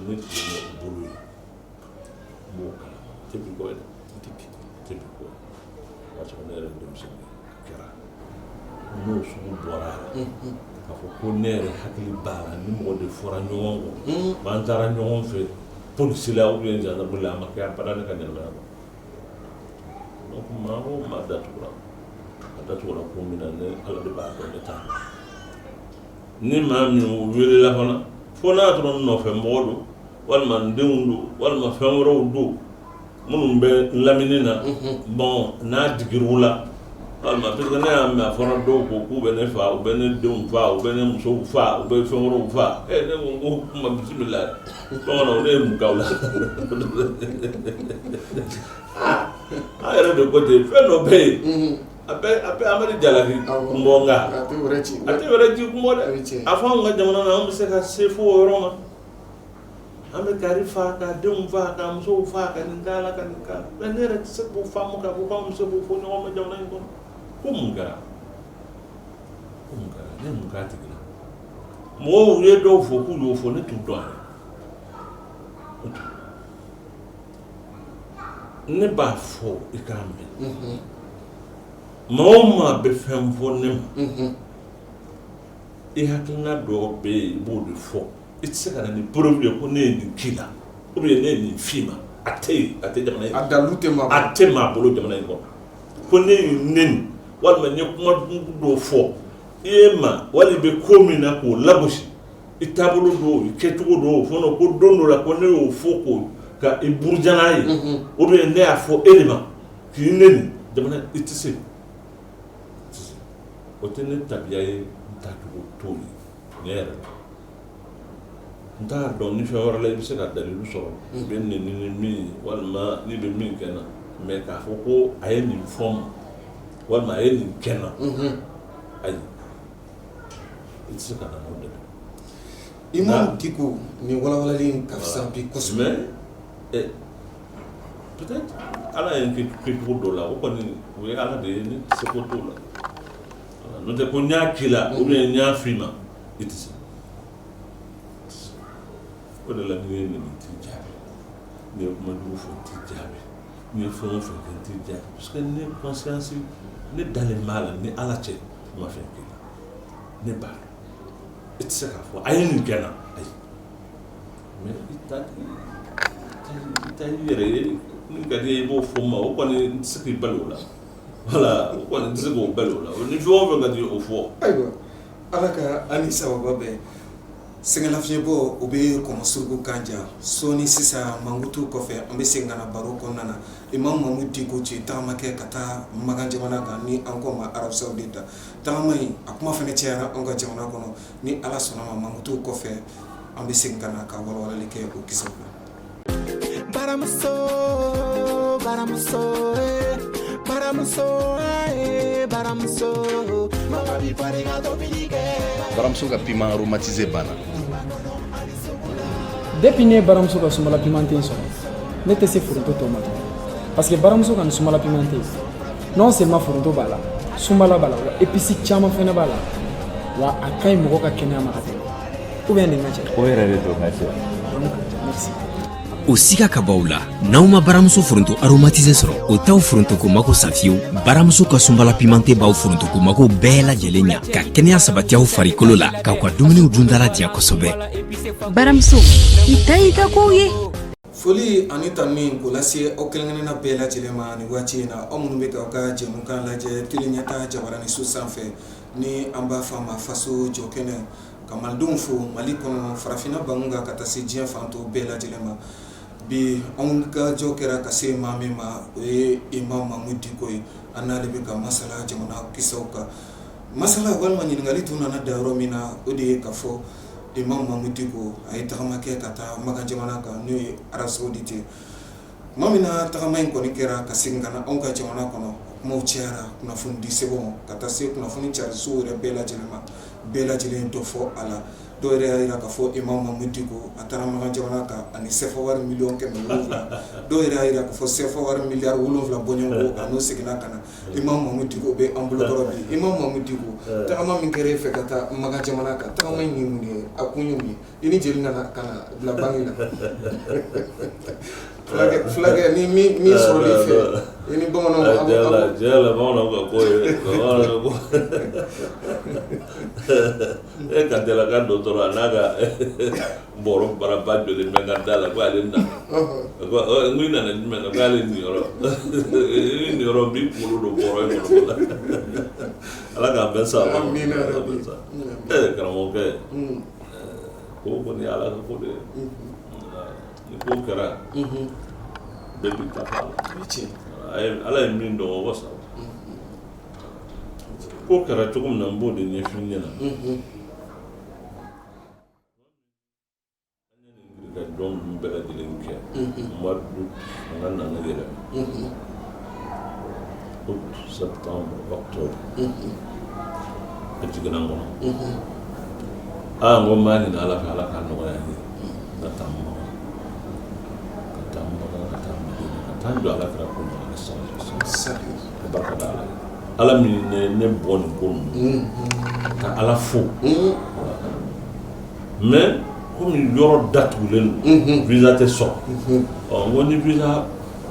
ne tun ye o bolo ye n b'o kalan tɛ bi kɔ ye dɛ tɛ bi kɔ o y'a sɔrɔ ne yɛrɛ denmisɛnnin a kɛra n'o sugu bɔra a la k'a fɔ ko ne yɛrɛ hakili b'a la ni mɔgɔ de fɔra ɲɔgɔn kɔ b'an taara ɲɔgɔn fɛ polisi la ou bien gendarmerie la a ma kɛ a bada ne ka ɲɛnamaya kɔ donc maa o maa datugura ko min na ne ala de b'a dɔn ne t'a dɔn ni maa min o welela fana fo n'a sɔrɔ n nɔfɛ mɔgɔ don walima n denw don walima fɛn wɛrɛw don minnu bɛ lamini na bon n'a digir'u la walima parce que ne y'a mɛn a fɔra dɔw ko k'u bɛ ne fa u bɛ ne denw fa u bɛ ne musow fa u bɛ fɛn wɛrɛw fa ne ko ko kuma bisimila bamananw ne ye mun k'aw la an yɛrɛ de ko ten fɛn dɔ bɛ yen a bɛ Amadu Jalaki kunbɔnga a tɛ wɛrɛ ci kunbɔ dɛ a fɔ anw ka jamana na an bɛ se ka se fo o yɔrɔ ma an bɛ kari fa ka denw fa ka musow fa ka nin k'a la ka nin k'a la mais ne yɛrɛ tɛ se k'o faamu k'a fɔ k'anw bɛ se k'o fɔ ɲɔgɔn ma jamana in kɔnɔ ko mun kɛra ne mun k'a tigi la mɔgɔw ye dɔw fɔ k'u y'o fɔ ne t'u dɔn ne b'a fɔ i k'a mɛn maa o maa bɛ fɛn fɔ ne ma i hakilina dɔw bɛ yen i b'o de fɔ i tɛ se ka na ni preuve ye ko ne ye nin k'i la ou bien ne ye nin f'i ma a tɛ yen a tɛ jamana in a dalu tɛ maa bolo jamana in kɔnɔ ko ne ye neni walima n ye kuma dɔw fɔ i ye ma wali bɛ ko min na k'o lagosi i taabolo dɔw i kɛcogo dɔw fɔlɔ ko don dɔ la ko ne y'o fɔ k'o ka i buruja n'a ye ou bien ne y'a fɔ e de ma k'i neni jamana i tɛ se o tɛ ne tabiya ye n tacogo t'o ye ne yɛrɛ la n t'a dɔn ni fɛn wɛrɛ la i bɛ se ka dalilu sɔrɔ i bɛ neni ni min ye walima n'i bɛ min kɛ n na mais k'a fɔ ko a ye nin fɔ n ma walima a ye nin kɛ n na ayi i tɛ se ka na n'o dɛ Imam Dicko nin walawalali in ka fisa bi kosɛbɛ mais peut-être ala ye n kɛ cogo dɔ la o kɔni o ye ala de ye ne tɛ se k'o t'o la n'o tɛ ko n y'a k'i la ou bien n y'a f'i ma i tɛ se o de la ni ye nin t'i jaabi ni ye kuma jugu fɔ n t'i jaabi ni ye fɛn o fɛn kɛ n t'i jaabi parce que ne conscience ne dalen b'a la ni ala cɛ n ma fɛn k'i la ne b'a dɔn i tɛ se k'a fɔ a ye nin kɛ n na ayi mais i ta i yɛrɛ ye ni ka di ye i b'o fɔ n ma o kɔni n tɛ se k'i bali o la voilà o kɔni n tɛ se k'o bali o la ni fɛn o fɛn ka di o fɔ ayiwa ala ka ani sababa bɛn sɛgɛnlafiɲɛbɔ o bɛ kɔnɔ suruku kan ja sɔɔni sisan mankutu kɔfɛ an bɛ segin ka na baro kɔnɔna na Imam Mamadou Dicko ci tagama kɛ ka taa Magan jamana kan ni an ko ma Arabu Saoudite tagama in a kuma fana cayara an ka jamana kɔnɔ ni ala sɔnna ma mankutu kɔfɛ an bɛ segin ka na ka walawalali kɛ o kisɛw la Baramuso ka piment aromatisé banna. Depuis ne baramuso ka sumala piment tɛ sɔrɔ ne tɛ se foronto tɔ ma tuguni parce que baramuso kan sumala pimenté non seulement foronto b'a la sumala b'a la wa épices caman fɛnɛ b'a la wa a ka ɲi mɔgɔ ka kɛnɛya ma ka tɛmɛ ou bien nin ka cɛ o yɛrɛ de don ka cɛ merci o siga ka baw la n'aw ma baramuso foronto aromatisé sɔrɔ o t'aw forontoko mako sa fiyewu baramuso ka sunbala pimenté b'aw forontoko mako bɛɛ lajɛlen ɲa ka kɛnɛya sabati aw farikolo la k'aw ka dumuniw dundala diya kosɛbɛ baramuso i ta i ka kow ye foli ani tanu k'o lase aw kelenkelenna bɛɛ lajɛlen ma nin waati in na aw minnu bɛ k'aw ka jɛmukan lajɛ tele ɲɛta Jabaranin so sanfɛ ni an b'a fɔ a ma faso jɔ kɛnɛ ka malidenw fo Mali kɔnɔ farafinna bangun kan ka taa se diɲɛ fan tɔw bɛɛ lajɛlen ma bi anw ka jɔ kɛra ka se maa min ma o ye Imam Mamud Diko ye an n'ale bɛ ka masala jamana kisaw kan masala walima ɲininkali tun nana da yɔrɔ min na o de ye ka fɔ Imam Mamud Diko a ye tagama kɛ ka taa Makan jamana kan n'o ye Arab Saoudite tuma min na tagama in kɔni kɛra ka segin ka na anw ka jamana kɔnɔ kumaw cayara kunnafoni di sɛbɛnw ka taa se kunnafoni carisow yɛrɛ bɛɛ lajɛlen ma bɛɛ lajɛlen dɔ fɔ a la dɔw yɛrɛ y'a jira k'a fɔ Imam Mamud Diko a taara Makan jamana kan ani CFA wari miliyɔn 700 dɔw yɛrɛ y'a jira k'a fɔ CFA wari miliyari 7 bɔɲɔgɔnko a n'o seginna ka na Imam Mamud Diko bɛ an bolokɔrɔ bi Imam Mamud Diko tagama min kɛra e fɛ ka taa Makan jamana kan tagama in ye mun ye a kun ye mun ye i ni jeli nana ka na bila bangi la fulakɛ ni min sɔrɔli fɛ i ni bamananw jɛla bamananw ka ko ye e ka tɛla ka dɔtɔrɔ a n'a ka bɔrɔ baraba jɔlen bɛ ka da la ko ale na n i nana jumɛn na ko ale niyɔrɔ i niyɔrɔ n b'i kunkolo don bɔrɔ in kɔnɔ la ala k'an bɛn sa karamɔgɔkɛ ko kɔni ye ala ka ko de ye ni ko kɛra bɛɛ b'i ta fɔ a la ala ye min dɔn o wasa ko kɛra cogo min na n b'o de ɲɛfin ɲɛna ka dɔn ninnu bɛɛ lajɛlen kɛ Madu an ka nana yɛrɛ août septembre octobre a jiginna n kɔnɔ n ko n b'a ɲini ala fɛ ala ka nɔgɔya n ye ka taa Makan ka taa Madina ka taa jɔ ala kɛra ko ɲɔgɔn sa ka barika da ala ye ala min ne bɔ nin ko ninnu ka ala fo mais komi yɔrɔ datugulen don visa tɛ sɔrɔ n ko ni visa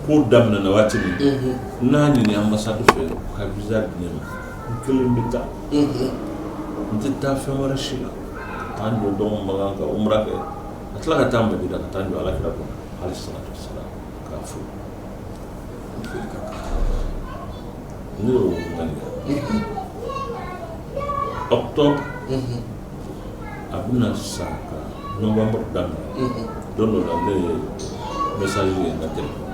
ko daminɛna waati min n'a ɲini ambassade fɛ ka visa di ne ma n kelen bɛ taa n tɛ taa fɛn wɛrɛ si la ka taa jɔ dɔgɔ Makan ka umra kɛ ka tila ka taa Madina ka taa jɔ ala kɛra kɔnɔ alayhi salatu wassalam k'a fo ne y'o ŋaniya octobre a bɛna sa ka novembre daminɛ don dɔ la ne ye message ye n ka téléphone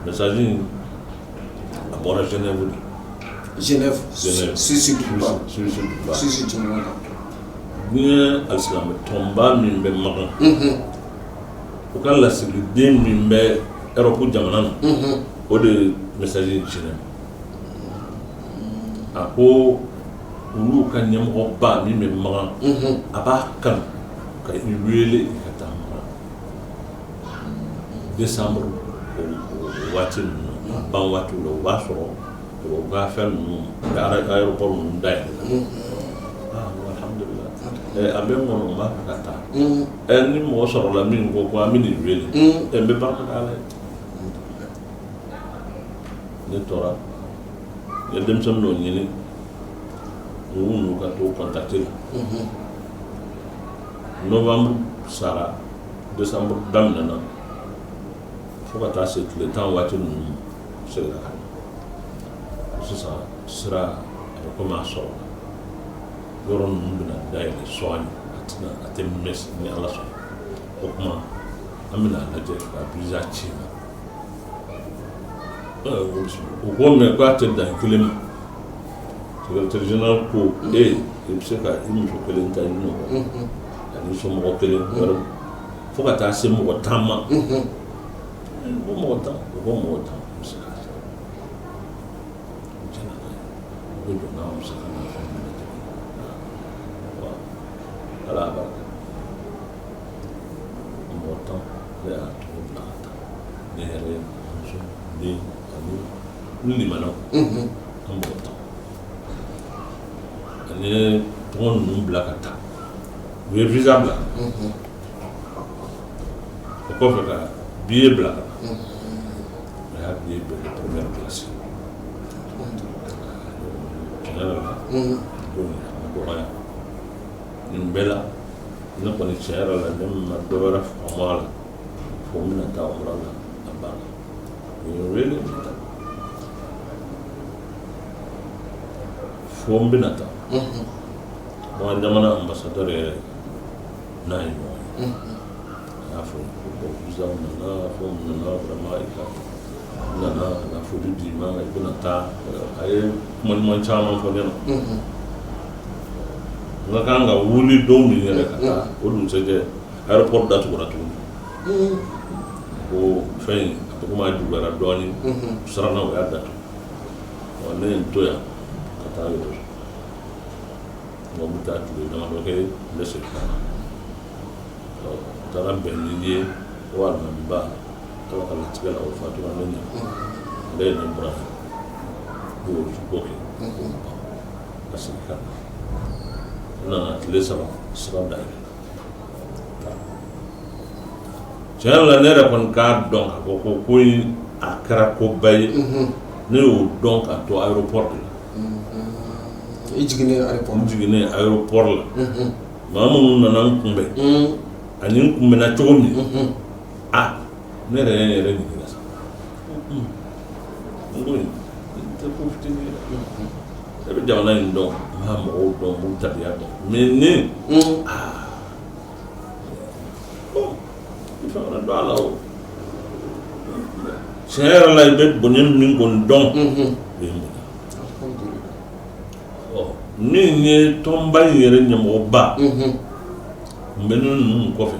message in a bɔra Genève de Sisi Duba ni ye alisilamɛ tɔnba min bɛ Makan o ka lasigiden min bɛ Europe jamana na o de message in Genève a ko olu ka ɲɛmɔgɔba min bɛ Makan a b'a kanu ka i wele ka taa Makan décembre o waati ninnu a ban waati la o b'a sɔrɔ o ka fɛn ninnu aéroport ninnu dayɛlɛ alhamdulillah a bɛ n kɔnɔ n b'a fɛ ka taa ni mɔgɔ sɔrɔla min ko an bɛ nin wele n bɛ barika da ala ye ne tora n ye denmisɛnnin dɔw ɲini n'u ka t'o contacter novembre sara décembre daminɛna fo ka taa se tile 10 waati ninnu seginna ka na sisan sira a bɛ komi a sɔrɔ yɔrɔ ninnu bɛna dayɛlɛ sɔɔni a tɛ mɛn ni ala sɔnna o kuma an bɛna lajɛ ka visa ci ma o ko mɛ ko a tɛ dan kelen ma secrétaire général ko i bɛ se ka i muso kelen ta i nɔgɔ ani somɔgɔ kelen wɛrɛ fo ka taa se mɔgɔ 10 ma ko mɔgɔ 10 o ko mɔgɔ 10 bɛ se ka kɛ o bɛ don n'a bɛ se ka na fɛn min na ala barika mɔgɔ 10 ne y'a tɔgɔ bila ka taa ni mana an b'o ta ani tɔgɔ ninnu bila ka taa u ye visa bila o kɔfɛ ka billet bila ka na a y'a billet bɛɛ kɛ première classe tiɲɛ yɛrɛ la don a dɔgɔya nin bɛɛ la ne kɔni tiɲɛ yɛrɛ la ne ma dɔ wɛrɛ faamu a la fo n bɛna taa umra la a banna u ye n wele n bɛ taa fo n bɛna taa an jamana ambassadeur yɛrɛ n'a ye ɲɔgɔn ye a y'a fɔ ko visa nana fo nana vraiment i ka nana a ka foli d'i ma i bɛna taa a ye kuma ɲuman caman fɔ ne ma n ka kan ka wuli don min yɛrɛ ka taa o dugusɛjɛ aéroport datugura tuguni ko fɛn in a tɔgɔ ma juguyara dɔɔnin siranna o y'a datugu ne ye n to yan ka taa yɔrɔ n bɛ taa tile damadɔ kɛ n bɛ segin ka na taara bɛn ni ye o alimamiba Ala ka latigɛ la o fatura ne ɲɛ ale ye ne bɔra yen n y'o ko kɛ ka segin ka na n nana tile saba sira dayɛlɛ tiɲɛ yɛrɛ la ne yɛrɛ kɔni k'a dɔn k'a fɔ ko ko in a kɛra koba ye ne y'o dɔn k'a to aéroport de la i jiginnen aéroport n jiginnen aéroport la maa minnu nana n kunbɛn ani n kunbɛnna cogo min ne yɛrɛ ye n yɛrɛ ɲininka sa n ko nin tɛ ko fitinin ye dɛ e bɛ jamana in dɔn n b'a mɔgɔw dɔn n b'u tabiya dɔn mais ne i fɛn dɔn a la o tiɲɛ yɛrɛ la i bɛ bonya min kɔni dɔn o ye mun ye min ye tɔnba in yɛrɛ ɲɛmɔgɔba n bɛ ne ninnu kɔfɛ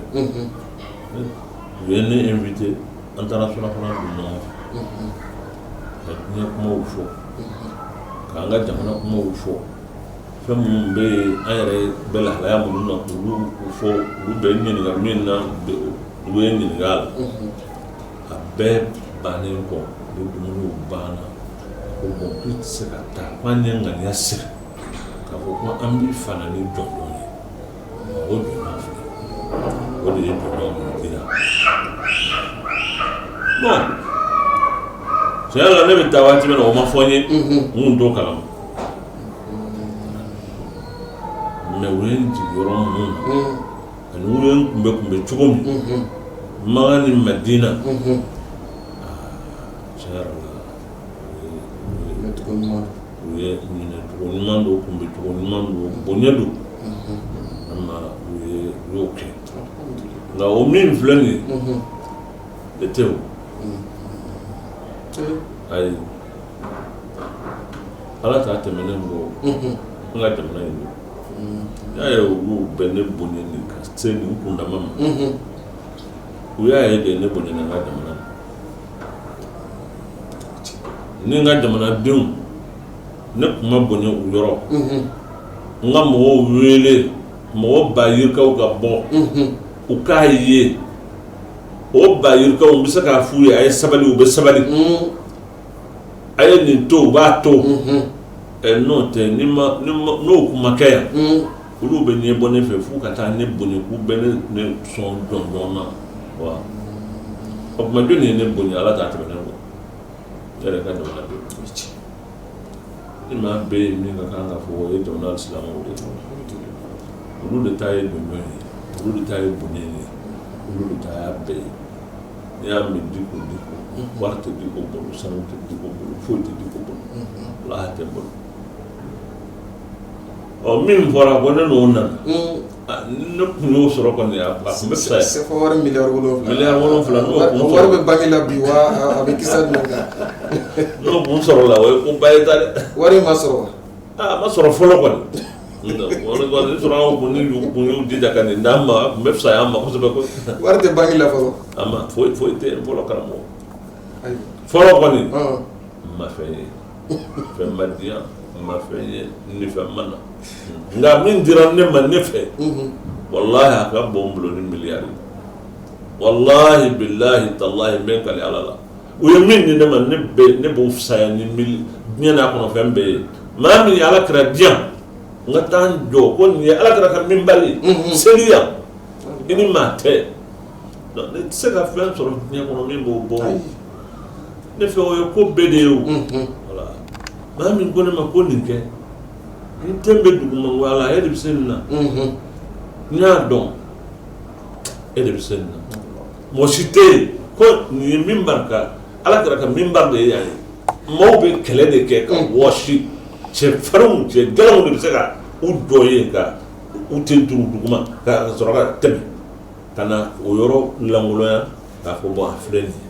u ye ne invité an taara surafana dun ɲɔgɔn fɛ ka diɲɛ kumaw fɔ k'an ka jamana kumaw fɔ fɛn minnu bɛ yen an yɛrɛ bɛ lahalaya minnu na k'olu fɔ olu bɛ ɲininka min na olu ye ɲininka a la a bɛɛ bannen kɔ ni dumuniw banna ko bon k'i tɛ se ka taa k'an ye ŋaniya siri k'a fɔ ko an b'i fana ni jɔnjɔn ye o donna filɛ o de ye jɔnjɔn min dira bon tiɲɛ yɛrɛ la ne bɛ taa waati min na o ma fɔ n ye n kun t'o kalama mais u ye n jigi yɔrɔ minnu na ani u ye n kunbɛ cogo min Maka ni Madina tiɲɛ yɛrɛ la u ye minɛcogo ɲuman don kunbɛcogo ɲuman don bonya don u y'o kɛ nka o min filɛ nin ye ne tɛ o ayi Ala t'a tɛmɛnen bɔ n ka jamana in don y'a ye olu bɛ ne bonya nin ka se nin kundama ma u y'a ye de ne bonya n ka jamana ni n ka jamanadenw ne tun ma bonya u yɔrɔ n ka mɔgɔw wele mɔgɔ ba yirikaw ka bɔ u k'a ye o ba yirikaw n bɛ se k'a f'u ye a ye sabali u bɛ sabali a ye nin to u b'a to n'o tɛ n'o kun ma kɛ yan olu bɛ ɲɛ bɔ ne fɛ f'u ka taa ne bonya k'u bɛ ne sɔn jɔnjɔn na wa o tuma jɔn ye ne bonya Ala t'a tɛmɛ ne kɔ ne yɛrɛ ka jamana don ni maa bɛ yen min ka kan ka fɔ o ye jamana silamɛw de ye olu de ta ye jɔnjɔn ye olu de ta ye bonya ye olu de ta y'a bɛɛ ye n'i y'a mɛn di ko wari tɛ di ko bolo sanu tɛ di ko bolo foyi tɛ di ko bolo Ala tɛ bolo min fɔra ko ne n'o nana ne kun y'o sɔrɔ kɔni a kun bɛ fisa ye c'est wari miliyari 7 miliyari 7 n'o kun sɔrɔ wari bɛ banque la bi wa a bɛ kisa jumɛn kan n'o kun sɔrɔ la o ye ko ba ye ta dɛ wari ma sɔrɔ wa ma sɔrɔ fɔlɔ kɔni wari sɔrɔ an kun y'u jija ka nin d'an ma a kun bɛ fisa y'an ma kosɛbɛ kosɛbɛ wari tɛ banque la fɔlɔ a ma foyi tɛ fɔlɔ karamɔgɔ fɔlɔ kɔni n ma fɛn ye fɛn ma di yan n ma fɛn ye ni fɛn ma na nka min dira ne ma ne fɛ wallahi a ka bon n bolo ni miliyari wallahi billahi tallahi n bɛ n kale Ala la o ye min ni ne ma ne b'o fisaya ni diɲɛ n'a kɔnɔ fɛn bɛɛ ye maa min ye ala kira diyan n ka taa n jɔ ko nin ye ala kira ka minbari seliya i ni maa tɛ ne tɛ se ka fɛn sɔrɔ diɲɛ kɔnɔ min b'o bɔ ne fɛ o ye ko bɛɛ de ye o voilà maa min ko ne ma ko nin kɛ n tɛ bɛ duguma ko ala e de bɛ se nin na n y'a dɔn e de bɛ se nin na mɔgɔ si tɛ yen ko nin ye minbari ka ala kira ka minbari de ye yan ye maaw bɛ kɛlɛ de kɛ ka wɔsi cɛ farinw cɛ gɛlɛnw de bɛ se ka u jɔ yen ka u tɛ turu duguma ka sɔrɔ ka tɛmɛ ka na o yɔrɔ lankolonya k'a fɔ bɔn a filɛ nin ye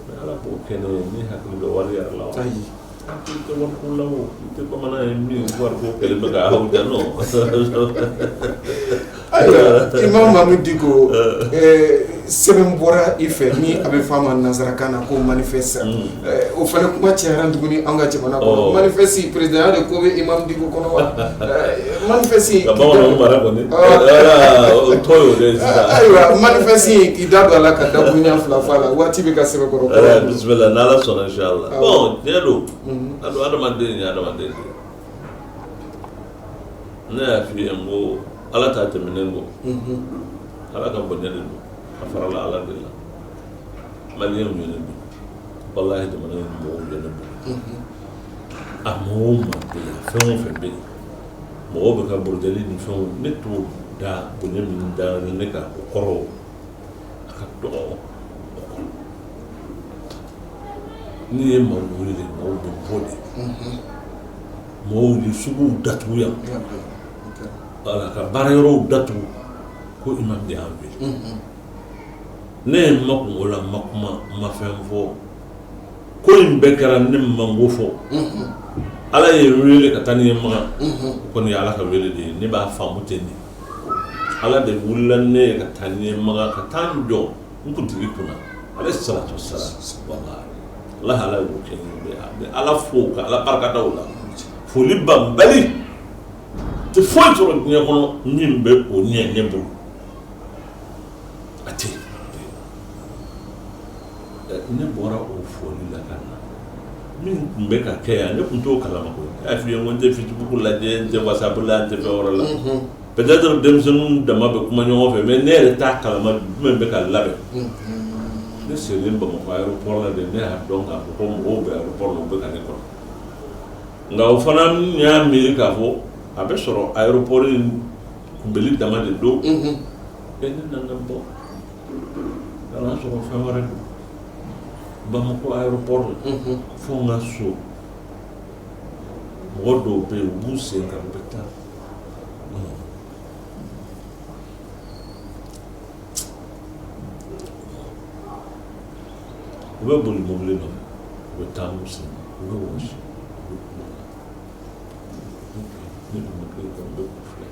mais ala b'o kɛ ne ye ne hakili bɛ wari yɛrɛ la wa hakili tɛ wariko la o i tɛ bamanan ye min wariko kɛlen bɛ ka aw dan nɔ ayiwa Imam Mamu Diko sɛbɛn bɔra i fɛ ni a bɛ f'a ma nanzarakan na ko manifeste o fana kuma cayara tuguni an ka jamana kɔnɔ manifeste président de ko bɛ Imam Diko kɔnɔ wa manifeste ka bamananw mara kɔni o tɔ y'o de sisan ayiwa manifeste k'i da don a la ka da bonya fila fɔ a la waati bɛ ka sɛbɛnkɔrɔ bisimila n'ala sɔnna inshallah bon tiɲɛ don adamaden ye adamaden de ne y'a f'i ye n ko ala t'a tɛmɛnen kɔ ala ka bonya de don a farala ala de la maliyɛnw ye ne don walahi jamana in mɔgɔw ye ne don a mɔgɔw ma bonya fɛn o fɛn bɛ yen mɔgɔw bɛ ka burudeli ni fɛnw ne t'o da bonya min da ne ka o kɔrɔ a ka dɔgɔ n'i ye maaw wele maaw bɛ bɔ de maaw ye suguw datugu yan ala ka baara yɔrɔw datugu ko imam de y'an wele ne ye n makun o la n ma kuma n ma fɛn fɔ ko in bɛɛ kɛra ne man ko fɔ ala ye wele ka taa ni ye magan o kɔni ye ala ka wele de ye ne b'a faamu ten de ala de wulila ne ye ka taa ni ye magan ka taa n jɔ n kuntigi kunna ale salatu wassalam wallahi ala y'o kɛ n bɛ ala fo ka ala barika da o la foli banbali tɛ foyi sɔrɔ diɲɛ kɔnɔ min bɛ o ɲɛ ne bolo a tɛ ne bɔra o foli la ka na min tun bɛ ka kɛ yan ne tun t'o kalama koyi a y'a f'i ye n ko n tɛ Facebook lajɛ n tɛ WhatsApp la n tɛ fɛn wɛrɛ la peut-être denmisɛnninw dama bɛ kuma ɲɔgɔn fɛ mais ne yɛrɛ t'a kalama jumɛn bɛ ka labɛn ne selen Bamakɔ aéroport la de ne y'a dɔn k'a fɔ ko mɔgɔw bɛ aéroport la u bɛ ka ne kɔnɔ nka o fana y'a miiri k'a fɔ a bɛ sɔrɔ aéroport in kunbɛli dama de don ne nana bɔ ka n'a sɔrɔ fɛn wɛrɛ don Bamakɔ aéroport la fo n ka so mɔgɔ dɔw bɛ yen u b'u sen kan u bɛ taa u bɛ boli mobili nɔfɛ u bɛ taa n'u sen u bɛ wɔsi ne dun bɛ kile kɔnɔ n bɛ k'u filɛ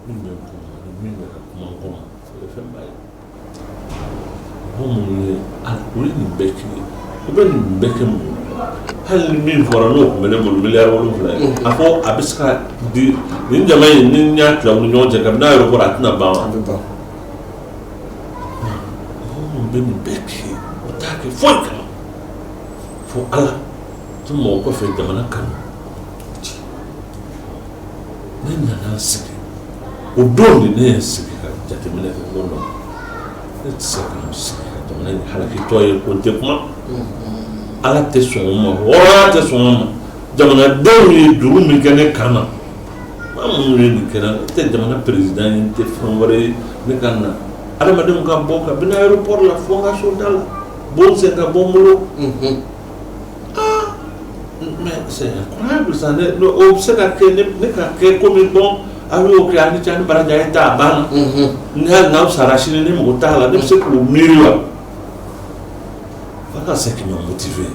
min bɛ kuma ni min bɛ ka kuma n kɔnɔ o ye fɛn ba ye mɔgɔ minnu ye u ye nin bɛɛ kɛ u bɛ nin bɛɛ kɛ mun hali ni min fɔra n'o tun bɛ ne bolo miliyari 7 ye a fɔ a bɛ se ka di nin jama in ni n y'a tila u ni ɲɔgɔn cɛ kabini n'a yɛrɛ bɔra a tɛna ban wa mɔgɔ minnu bɛ nin bɛɛ kɛ o t'a kɛ foyi kama fo ala to mɔgɔ kɔfɛ jamana kanu ne nana sigi o don de ne ye sigi ka jateminɛ kɛ ko non ne tɛ se ka sigi ka jamana in halakitɔ ye ko n tɛ kuma ala tɛ sɔn o ma hɔrɔnya tɛ sɔn o ma jamanadenw ye juru min kɛ ne kan na maa minnu ye nin kɛra ne tɛ jamana président ye n tɛ fɛn wɛrɛ ye ne ka na adamadenw ka bɔ kabini aéroport la fo n ka so da la bon sen ka bɔ n bolo mais c'est incroyable ça o bɛ se ka kɛ ne ka kɛ komi bon a y'o kɛ a ni cɛ ni baraja ye ta a banna ni hali n'aw sara sini ni mɔgɔ t'a la ne bɛ se k'o miiri wa voilà ce qui m'a motivé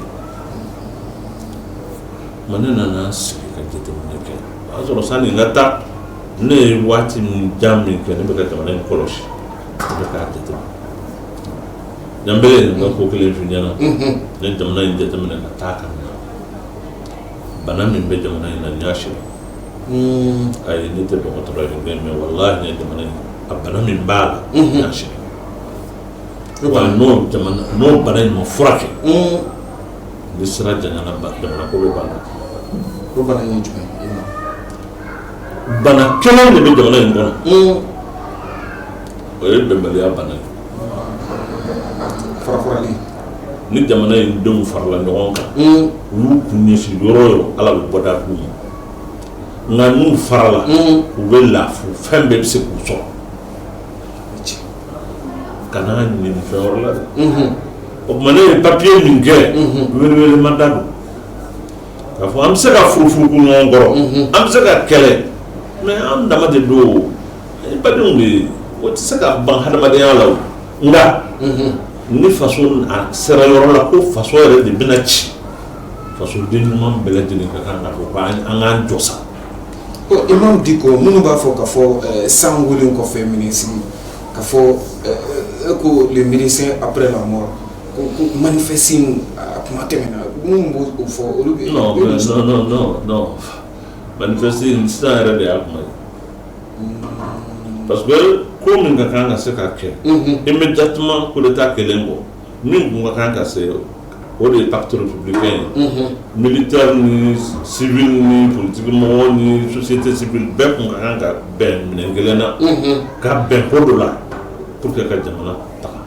ma ne nana sigi ka jateminɛ kɛ o y'a sɔrɔ sani n ka taa ne ye waati min jan min kɛ ne bɛ ka jamana in kɔlɔsi ne bɛ k'a jateminɛ ɲanbele n ka ko kelen f'i ɲɛna ne jamana in jateminɛ ka taa kan bana min bɛ jamana in na n y'a sɔrɔ ayi ne tɛ dɔgɔtɔrɔ ye mais wallahi ne jamana in a bana min b'a la n y'a sɔrɔ wa no jamana no bana mo furake ni sira jamana ko be bana ko bana ni jumɛn bana kelen de be jamana in kɔnɔ o ye bɛnbaliya bana ye farafarali ni jamana in denw farala ɲɔgɔn kan olu kun ɲɛsin yɔrɔ yɔrɔ ala bɛ bɔda k'u ma nka n'u farala u bɛ lafu fɛn bɛɛ bɛ se k'u sɔrɔ kana ɲini fɛn wɛrɛ la dɛ o tuma ne ye papiye min kɛ welewelema da don k'a fɔ an bɛ se ka furufuru kun ɲɔgɔn kɔrɔ an bɛ se ka kɛlɛ mais an dama de don badenw de ye o tɛ se ka ban hadamadenya la o nka ni faso a sera yɔrɔ la ko faso yɛrɛ de bɛna ci fasoden ɲuman bɛɛ lajɛlen ka kan ka fɔ ko an k'an jɔ sa. Imam Dicko minnu b'a fɔ k'a fɔ san wele kɔfɛ minisiri k'a fɔ ko le médecin après la mort ko manifesting a kuma tɛmɛna minnu b'o fɔ olu bɛ. non manifesting sisan yɛrɛ de y'a kuma ye parce que ko min ka kan ka se ka kɛ immédiatement coup d'état kelen kɔ min kun ka kan ka se o de ye pacte républicain ye militaire ni civil ni politique mɔgɔ ni société civile bɛɛ kun ka kan ka bɛn minɛn kelen na ka bɛn ko dɔ la pour que ka jamana taga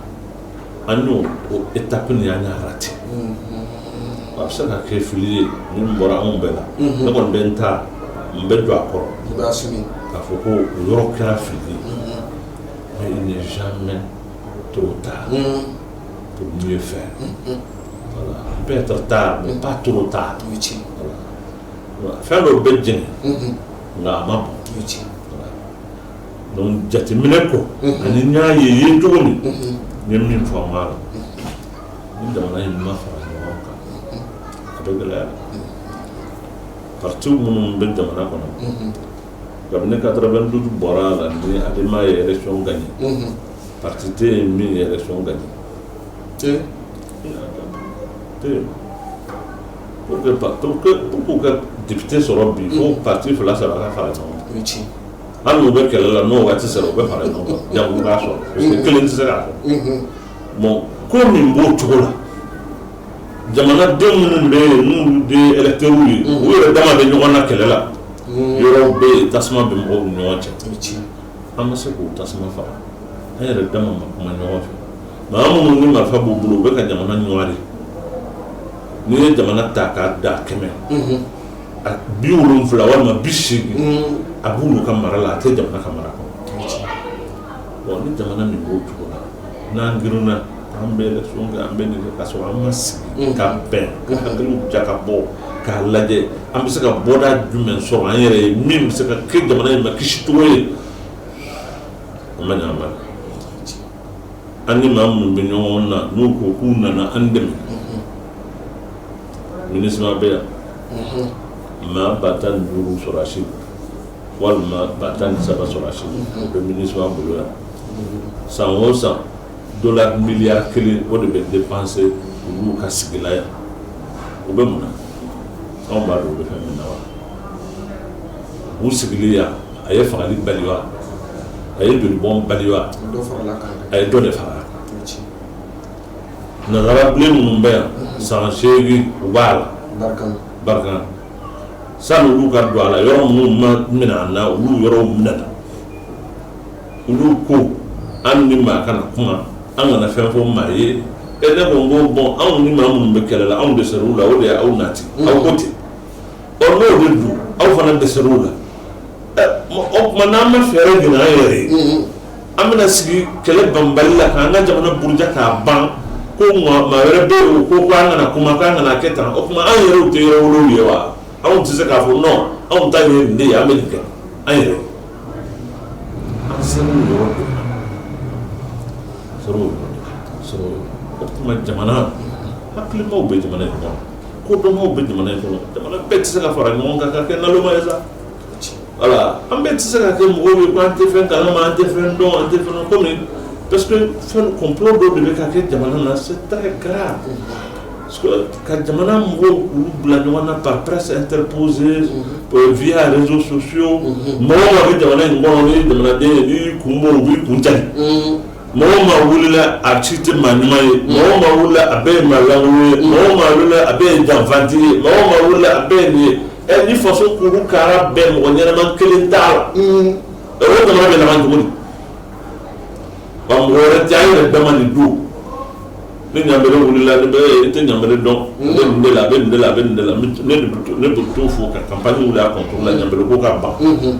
an y'o étape nin an y'a raté a bɛ se ka kɛ fili ye min bɔra anw bɛɛ la ne kɔni bɛ n ta n bɛ don a kɔrɔ k'a fɔ ko o yɔrɔ kɛra fili ye mais il n'est jamais trop tard pour mieux faire. Voilà. Il peut être tard, mais pas trop tard. Voilà. Faire le bédjin, on a ma donc jateminɛ kɔ ani n y'a ye ye cogo min n ye min fɔ an b'a la ni jamana in ma fara ɲɔgɔn kan a bɛ gɛlɛya partis minnu bɛ jamana kɔnɔ kabini 92 bɔra la ni Adama ye élection gagné parti tɛ yen min ye élection gagné pour que député sɔrɔ bi fo parti fila saba ka fara ɲɔgɔn kan hali n'u bɛ kɛlɛ la n'o waati sera u bɛ fara ɲɔgɔn kan jango k'a sɔrɔ parce que kelen tɛ se k'a kɛ bon ko min b'o cogo la jamanadenw minnu bɛ yen n'olu de électeurs ye u yɛrɛ dama bɛ ɲɔgɔn na kɛlɛ la yɔrɔw bɛ yen tasuma bɛ mɔgɔw ni ɲɔgɔn cɛ an ma se k'o tasuma faga an yɛrɛ dama ma kuma ɲɔgɔn fɛ mais an minnu ni marifa b'u bolo u bɛ ka jamana ɲɔgɔri n'i ye jamana ta k'a da 100 a 70 walima 80 a b'olu ka mara la a tɛ jamana ka mara kɔnɔ bon ni jamana min b'o cogo la n'an girinna an bɛ élection kɛ an bɛ nin kɛ ka sɔrɔ an ma sigi ka bɛn ka hakiliw jaka bɔ k'a lajɛ an bɛ se ka bɔda jumɛn sɔrɔ an yɛrɛ ye min bɛ se ka kɛ jamana in ma kisi cogo ye an ma ɲɛ an ma an ni maa minnu bɛ ɲɔgɔn na n'u ko k'u nana an dɛmɛ ministre bɛ yan maa 15 sɔrɔ a si walima 13 sɔrɔ a si o bɛ ministre bolo yan san o san $1 miliyari 1 o de bɛ dépenser olu ka sigila yan o bɛ mun na anw b'a dɔn o bɛ fɛn min na wa u sigili yan a ye fagali bali wa a ye jolibɔn bali wa a ye dɔ de fara nazara bilen minnu bɛ yan san 8 u b'a la Barkan sani olu ka don a la yɔrɔ minnu ma minɛ an na olu yɔrɔw minɛna olu ko an ni maa kana kuma an kana fɛn fɔ maa ye ne ko n ko bon anw ni maa minnu bɛ kɛlɛ la anw dɛsɛr'u la o de ye aw nati aw ko ten n'o de don aw fana dɛsɛr'u la o tuma n'an ma fɛɛrɛ ɲini an yɛrɛ ye an bɛna sigi kɛlɛ banbali la k'an ka jamana buruja k'a ban ko maa wɛrɛ bɛ yen ko an kana kuma k'an kana kɛ tan o tuma an yɛrɛw tɛ yɔrɔ wolow ye wa anw tɛ se k'a fɔ non anw ta ye nin de ye an bɛ nin kɛ an yɛrɛ an ser'o yɔrɔ de ma o tuma jamana hakilimaw bɛ jamana in kɔnɔ kodɔnnaw bɛ jamana in kɔnɔ jamana bɛɛ tɛ se ka fara ɲɔgɔn kan ka kɛ naloma ye sa voilà an bɛɛ tɛ se ka kɛ mɔgɔw ye ko an tɛ fɛn kalama an tɛ fɛn dɔn an tɛ fɛn komi parce que fɛn complot dɔw de bɛ ka kɛ jamana na c'est très grave parce que ka jamana mɔgɔw olu bila ɲɔgɔn na par presse interposée via réseaux sociaux mɔgɔw ma bɛ jamana in kɔnɔ ni jamanaden ye n'i kun bɔ u b'i kun jali mɔgɔ wulila a ci tɛ maa ɲuman ye mɔgɔ ma wulila a bɛɛ ye maa lankolon ye mɔgɔ ma wulila a bɛɛ ye janfanti ye mɔgɔ ma wulila a bɛɛ ye nin ye ni faso kuru kara bɛɛ mɔgɔ ɲɛnama kelen t'a la o jamana bɛ laban cogo di wa mɔgɔ wɛrɛ tɛ an yɛrɛ dama nin don ni ɲamɛrɛ wulila ne bɛ e tɛ ɲamɛrɛ dɔn ne nin de la a bɛ nin de la a bɛ nin de la ne bɛ to fo ka campagne wuli a kɔntɔn la ɲamɛrɛ ko ka ban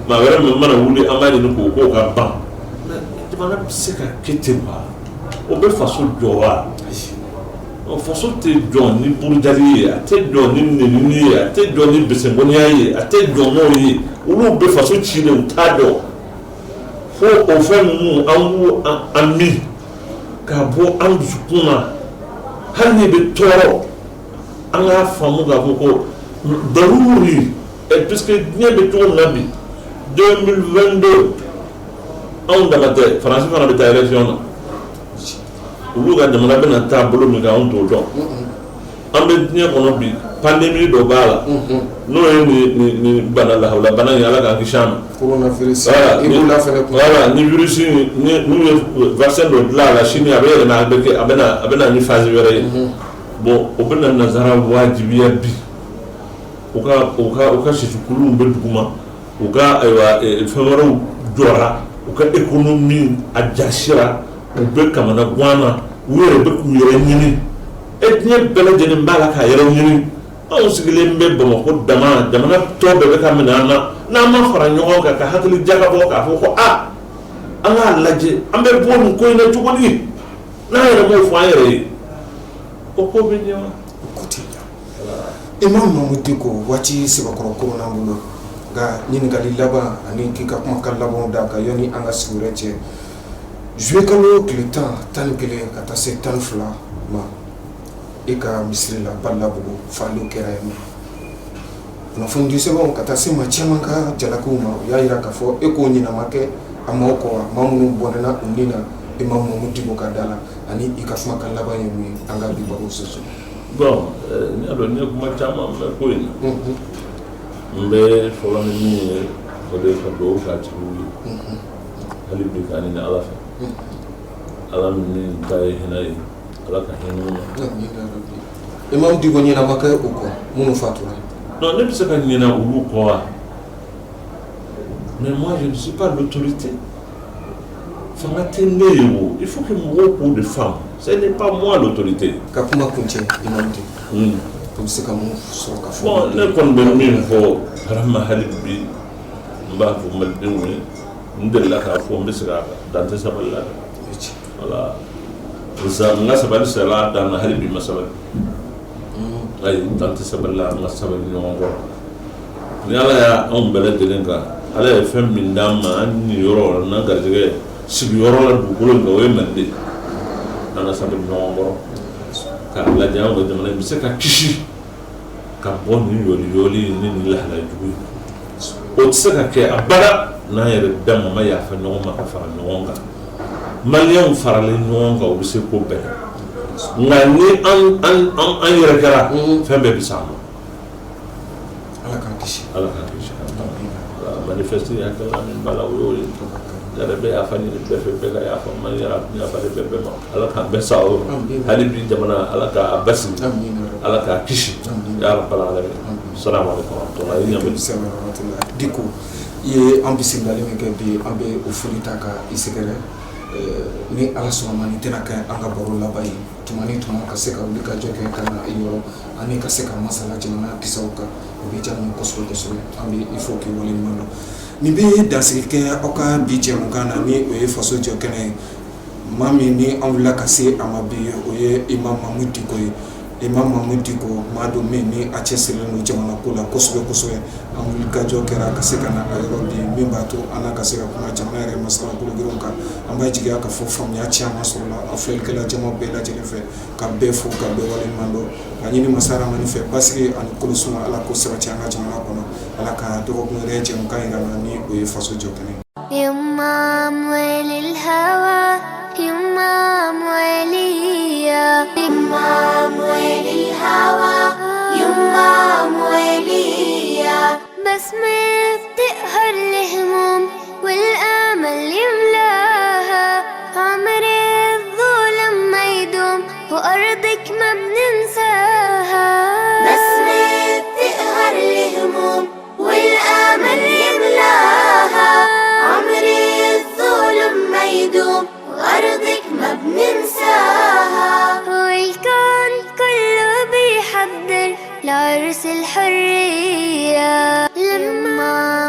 maa wɛrɛ min mana wuli an b'a ɲini k'o ka ban jamana bɛ se ka kɛ ten wa o bɛ faso jɔ wa faso tɛ jɔ ni burujali ye a tɛ jɔ ni nenini ye a tɛ jɔ ni besɛnbɔniya ye a tɛ jɔ n'o ye olu bɛ faso cilen u t'a dɔn fo o fɛn ninnu an b'u an min k'a bɔ an dusukun na hali ni bɛ tɔɔrɔ an k'a faamu k'a fɔ ko daruri puisque diɲɛ bɛ cogo min na bi 2022 anw dama tɛ faransi fana bɛ taa élection na olu ka jamana bɛna taa bolo min kan anw t'o dɔn an bɛ diɲɛ kɔnɔ bi pandémie dɔ b'a la n'o ye nin bana lahawla bana in ala k'an kisi a ma coronavirus Ebola fɛnɛ voilà ni virus n'u ye vaccin dɔ dilan a la sini a bɛ yɛlɛma a bɛna ni phase wɛrɛ ye bon o bɛna nazara wajibiya bi u ka sisikuluw bɛ duguma u ka ayiwa fɛn wɛrɛw jɔra u ka économie a jasira u bɛ kamana gan na u yɛrɛ bɛ k'u yɛrɛ ɲini diɲɛ bɛɛ lajɛlen b'a la k'a yɛrɛ ɲini anw sigilen bɛ Bamakɔ dama jamana tɔ bɛɛ bɛ ka minɛ an na n'an ma fara ɲɔgɔn kan ka hakili jagabɔ k'a fɔ ko an k'a lajɛ an bɛ bɔ nin ko in na cogo di n'an yɛrɛ m'o fɔ an yɛrɛ ye o ko bɛ ɲɛ wa o ko tɛ ɲɛ Imam Mamudu Diko waati sɛbɛkɔrɔ korona bolo nka ɲininkali laban ani k'i ka kumakan labanw d'a kan yanni an ka sigi wɛrɛ cɛ juillet kalo tile 11 ka taa se 12 ma e ka misiri la Balabugu faliw kɛra yen nɔ kunnafoni sɛbɛnw ka taa se maa caman ka jalakaw ma u y'a jira k'a fɔ e k'o ɲɛnama kɛ a maaw kɔ wa maa minnu bɔnɛna u ni na Imam Mamudu Diko ka da la ani i ka kumakan laban ye mun ye an ka bi baro sɔsɔ. Bon n y'a dɔn n ye kuma caman mɛn ko in na n bɛ fɔlɔ ni min ye o de ka dugawu k'a tigiw ye hali bi k'a ɲini Ala fɛ Ala min ta ye hinɛ ye Ala ka hinɛ u ma. Imam Diko ɲɛnama kɛ u kɔ minnu fatura. Non, ne bɛ se ka ɲinɛ olu kɔ wa mais moi je ne suis pas l'autorité fanga tɛ ne ye o il faut que mɔgɔw k'o de faamu ce n'est pas moi l'autorité. Ka kuma kuncɛ Imam Diko o bɛ se ka mun sɔrɔ ka fɔ. Bon ne kɔni bɛ min fɔ vraiment hali bi n b'a fɔ malidenw ye n delila k'a fɔ n bɛ se ka dan tɛ sabali la voilà n ka sabali sera dan na hali bi ma sabali ayi dan tɛ sabali la n ka sabali ɲɔgɔn kɔrɔ ni Ala y'anw bɛɛ lajɛlen kan Ala ye fɛn min d'an ma an ni yɔrɔ n'an garijɛgɛ sigiyɔrɔ la dugukolo in kan o ye Mali an ka sabali ɲɔgɔn kɔrɔ k'a lajɛ anw ka jamana in bɛ se ka kisi ka bɔ nin yɔli ni nin lahala jugu ye o tɛ se ka kɛ abada n'an yɛrɛ dama ma yafa ɲɔgɔn ma ka fara ɲɔgɔn kan maliyɛnw faralen ɲɔgɔn kan o bɛ se ko bɛɛ nka ni an yɛrɛ kɛra fɛn bɛɛ bɛ sa ma Ala k'an kisi. Ala k'an kisi manifeste hakilina min b'a la o y'o ye ne yɛrɛ bɛ yafa ɲini bɛɛ fɛ bɛɛ ka yafa man yafa de bɛɛ ma Ala k'an bɛɛ sa o hali bi jamana Ala k'a basigi Ala k'a kisi ya rabbal alamin. Assalamu alaikum wa rahmatullahi. Diko i ye an bisimilali min kɛ bi an bɛ o foli ta ka i sɛgɛrɛ ni Ala sɔnna ma nin tɛna kɛ an ka baro laban ye tuma ni tuma ka se ka wuli ka jɔ kɛ ka na i yɔrɔ ani ka se ka masala jamana kisaw kan o bɛ diya n ye kosɛbɛ kosɛbɛ an bɛ i fo k'i waleɲuman dɔn nin bɛ dansigi kɛ aw ka bi jɛmukan na ni o ye faso jɔ kɛnɛ ye maa min ni an wulila ka se a ma bi o ye Imam Mamudu Diko ye Imam Mamudu Diko maa dɔ min ni a cɛsirilen don jamana ko la kosɛbɛ kosɛbɛ an wuli ka jɔ kɛra ka se ka na a yɔrɔ bi min b'a to an n'a ka se ka kuma jamana yɛrɛ masala kologirinw kan an b'a jigiya ka fɔ faamuya caman sɔrɔ la a filɛlikɛla jama bɛɛ lajɛlen fɛ ka bɛɛ fo ka bɛɛ waleɲuman dɔn ka ɲini masa Rahamani fɛ basigi ani kolosuma Ala ko sabati an ka jamana kɔnɔ Ala ka dɔgɔkun wɛrɛ jɛmukan yira na ni o ye faso jɔ kɛnɛ. يمام وللهوى يمام وليا يمام وللهوى يمام وليا بسمة بتقهر الهموم والآمل يملاها عمري وأرضك ما بننساها. والكون كله بيحضر لعرس الحرية. لما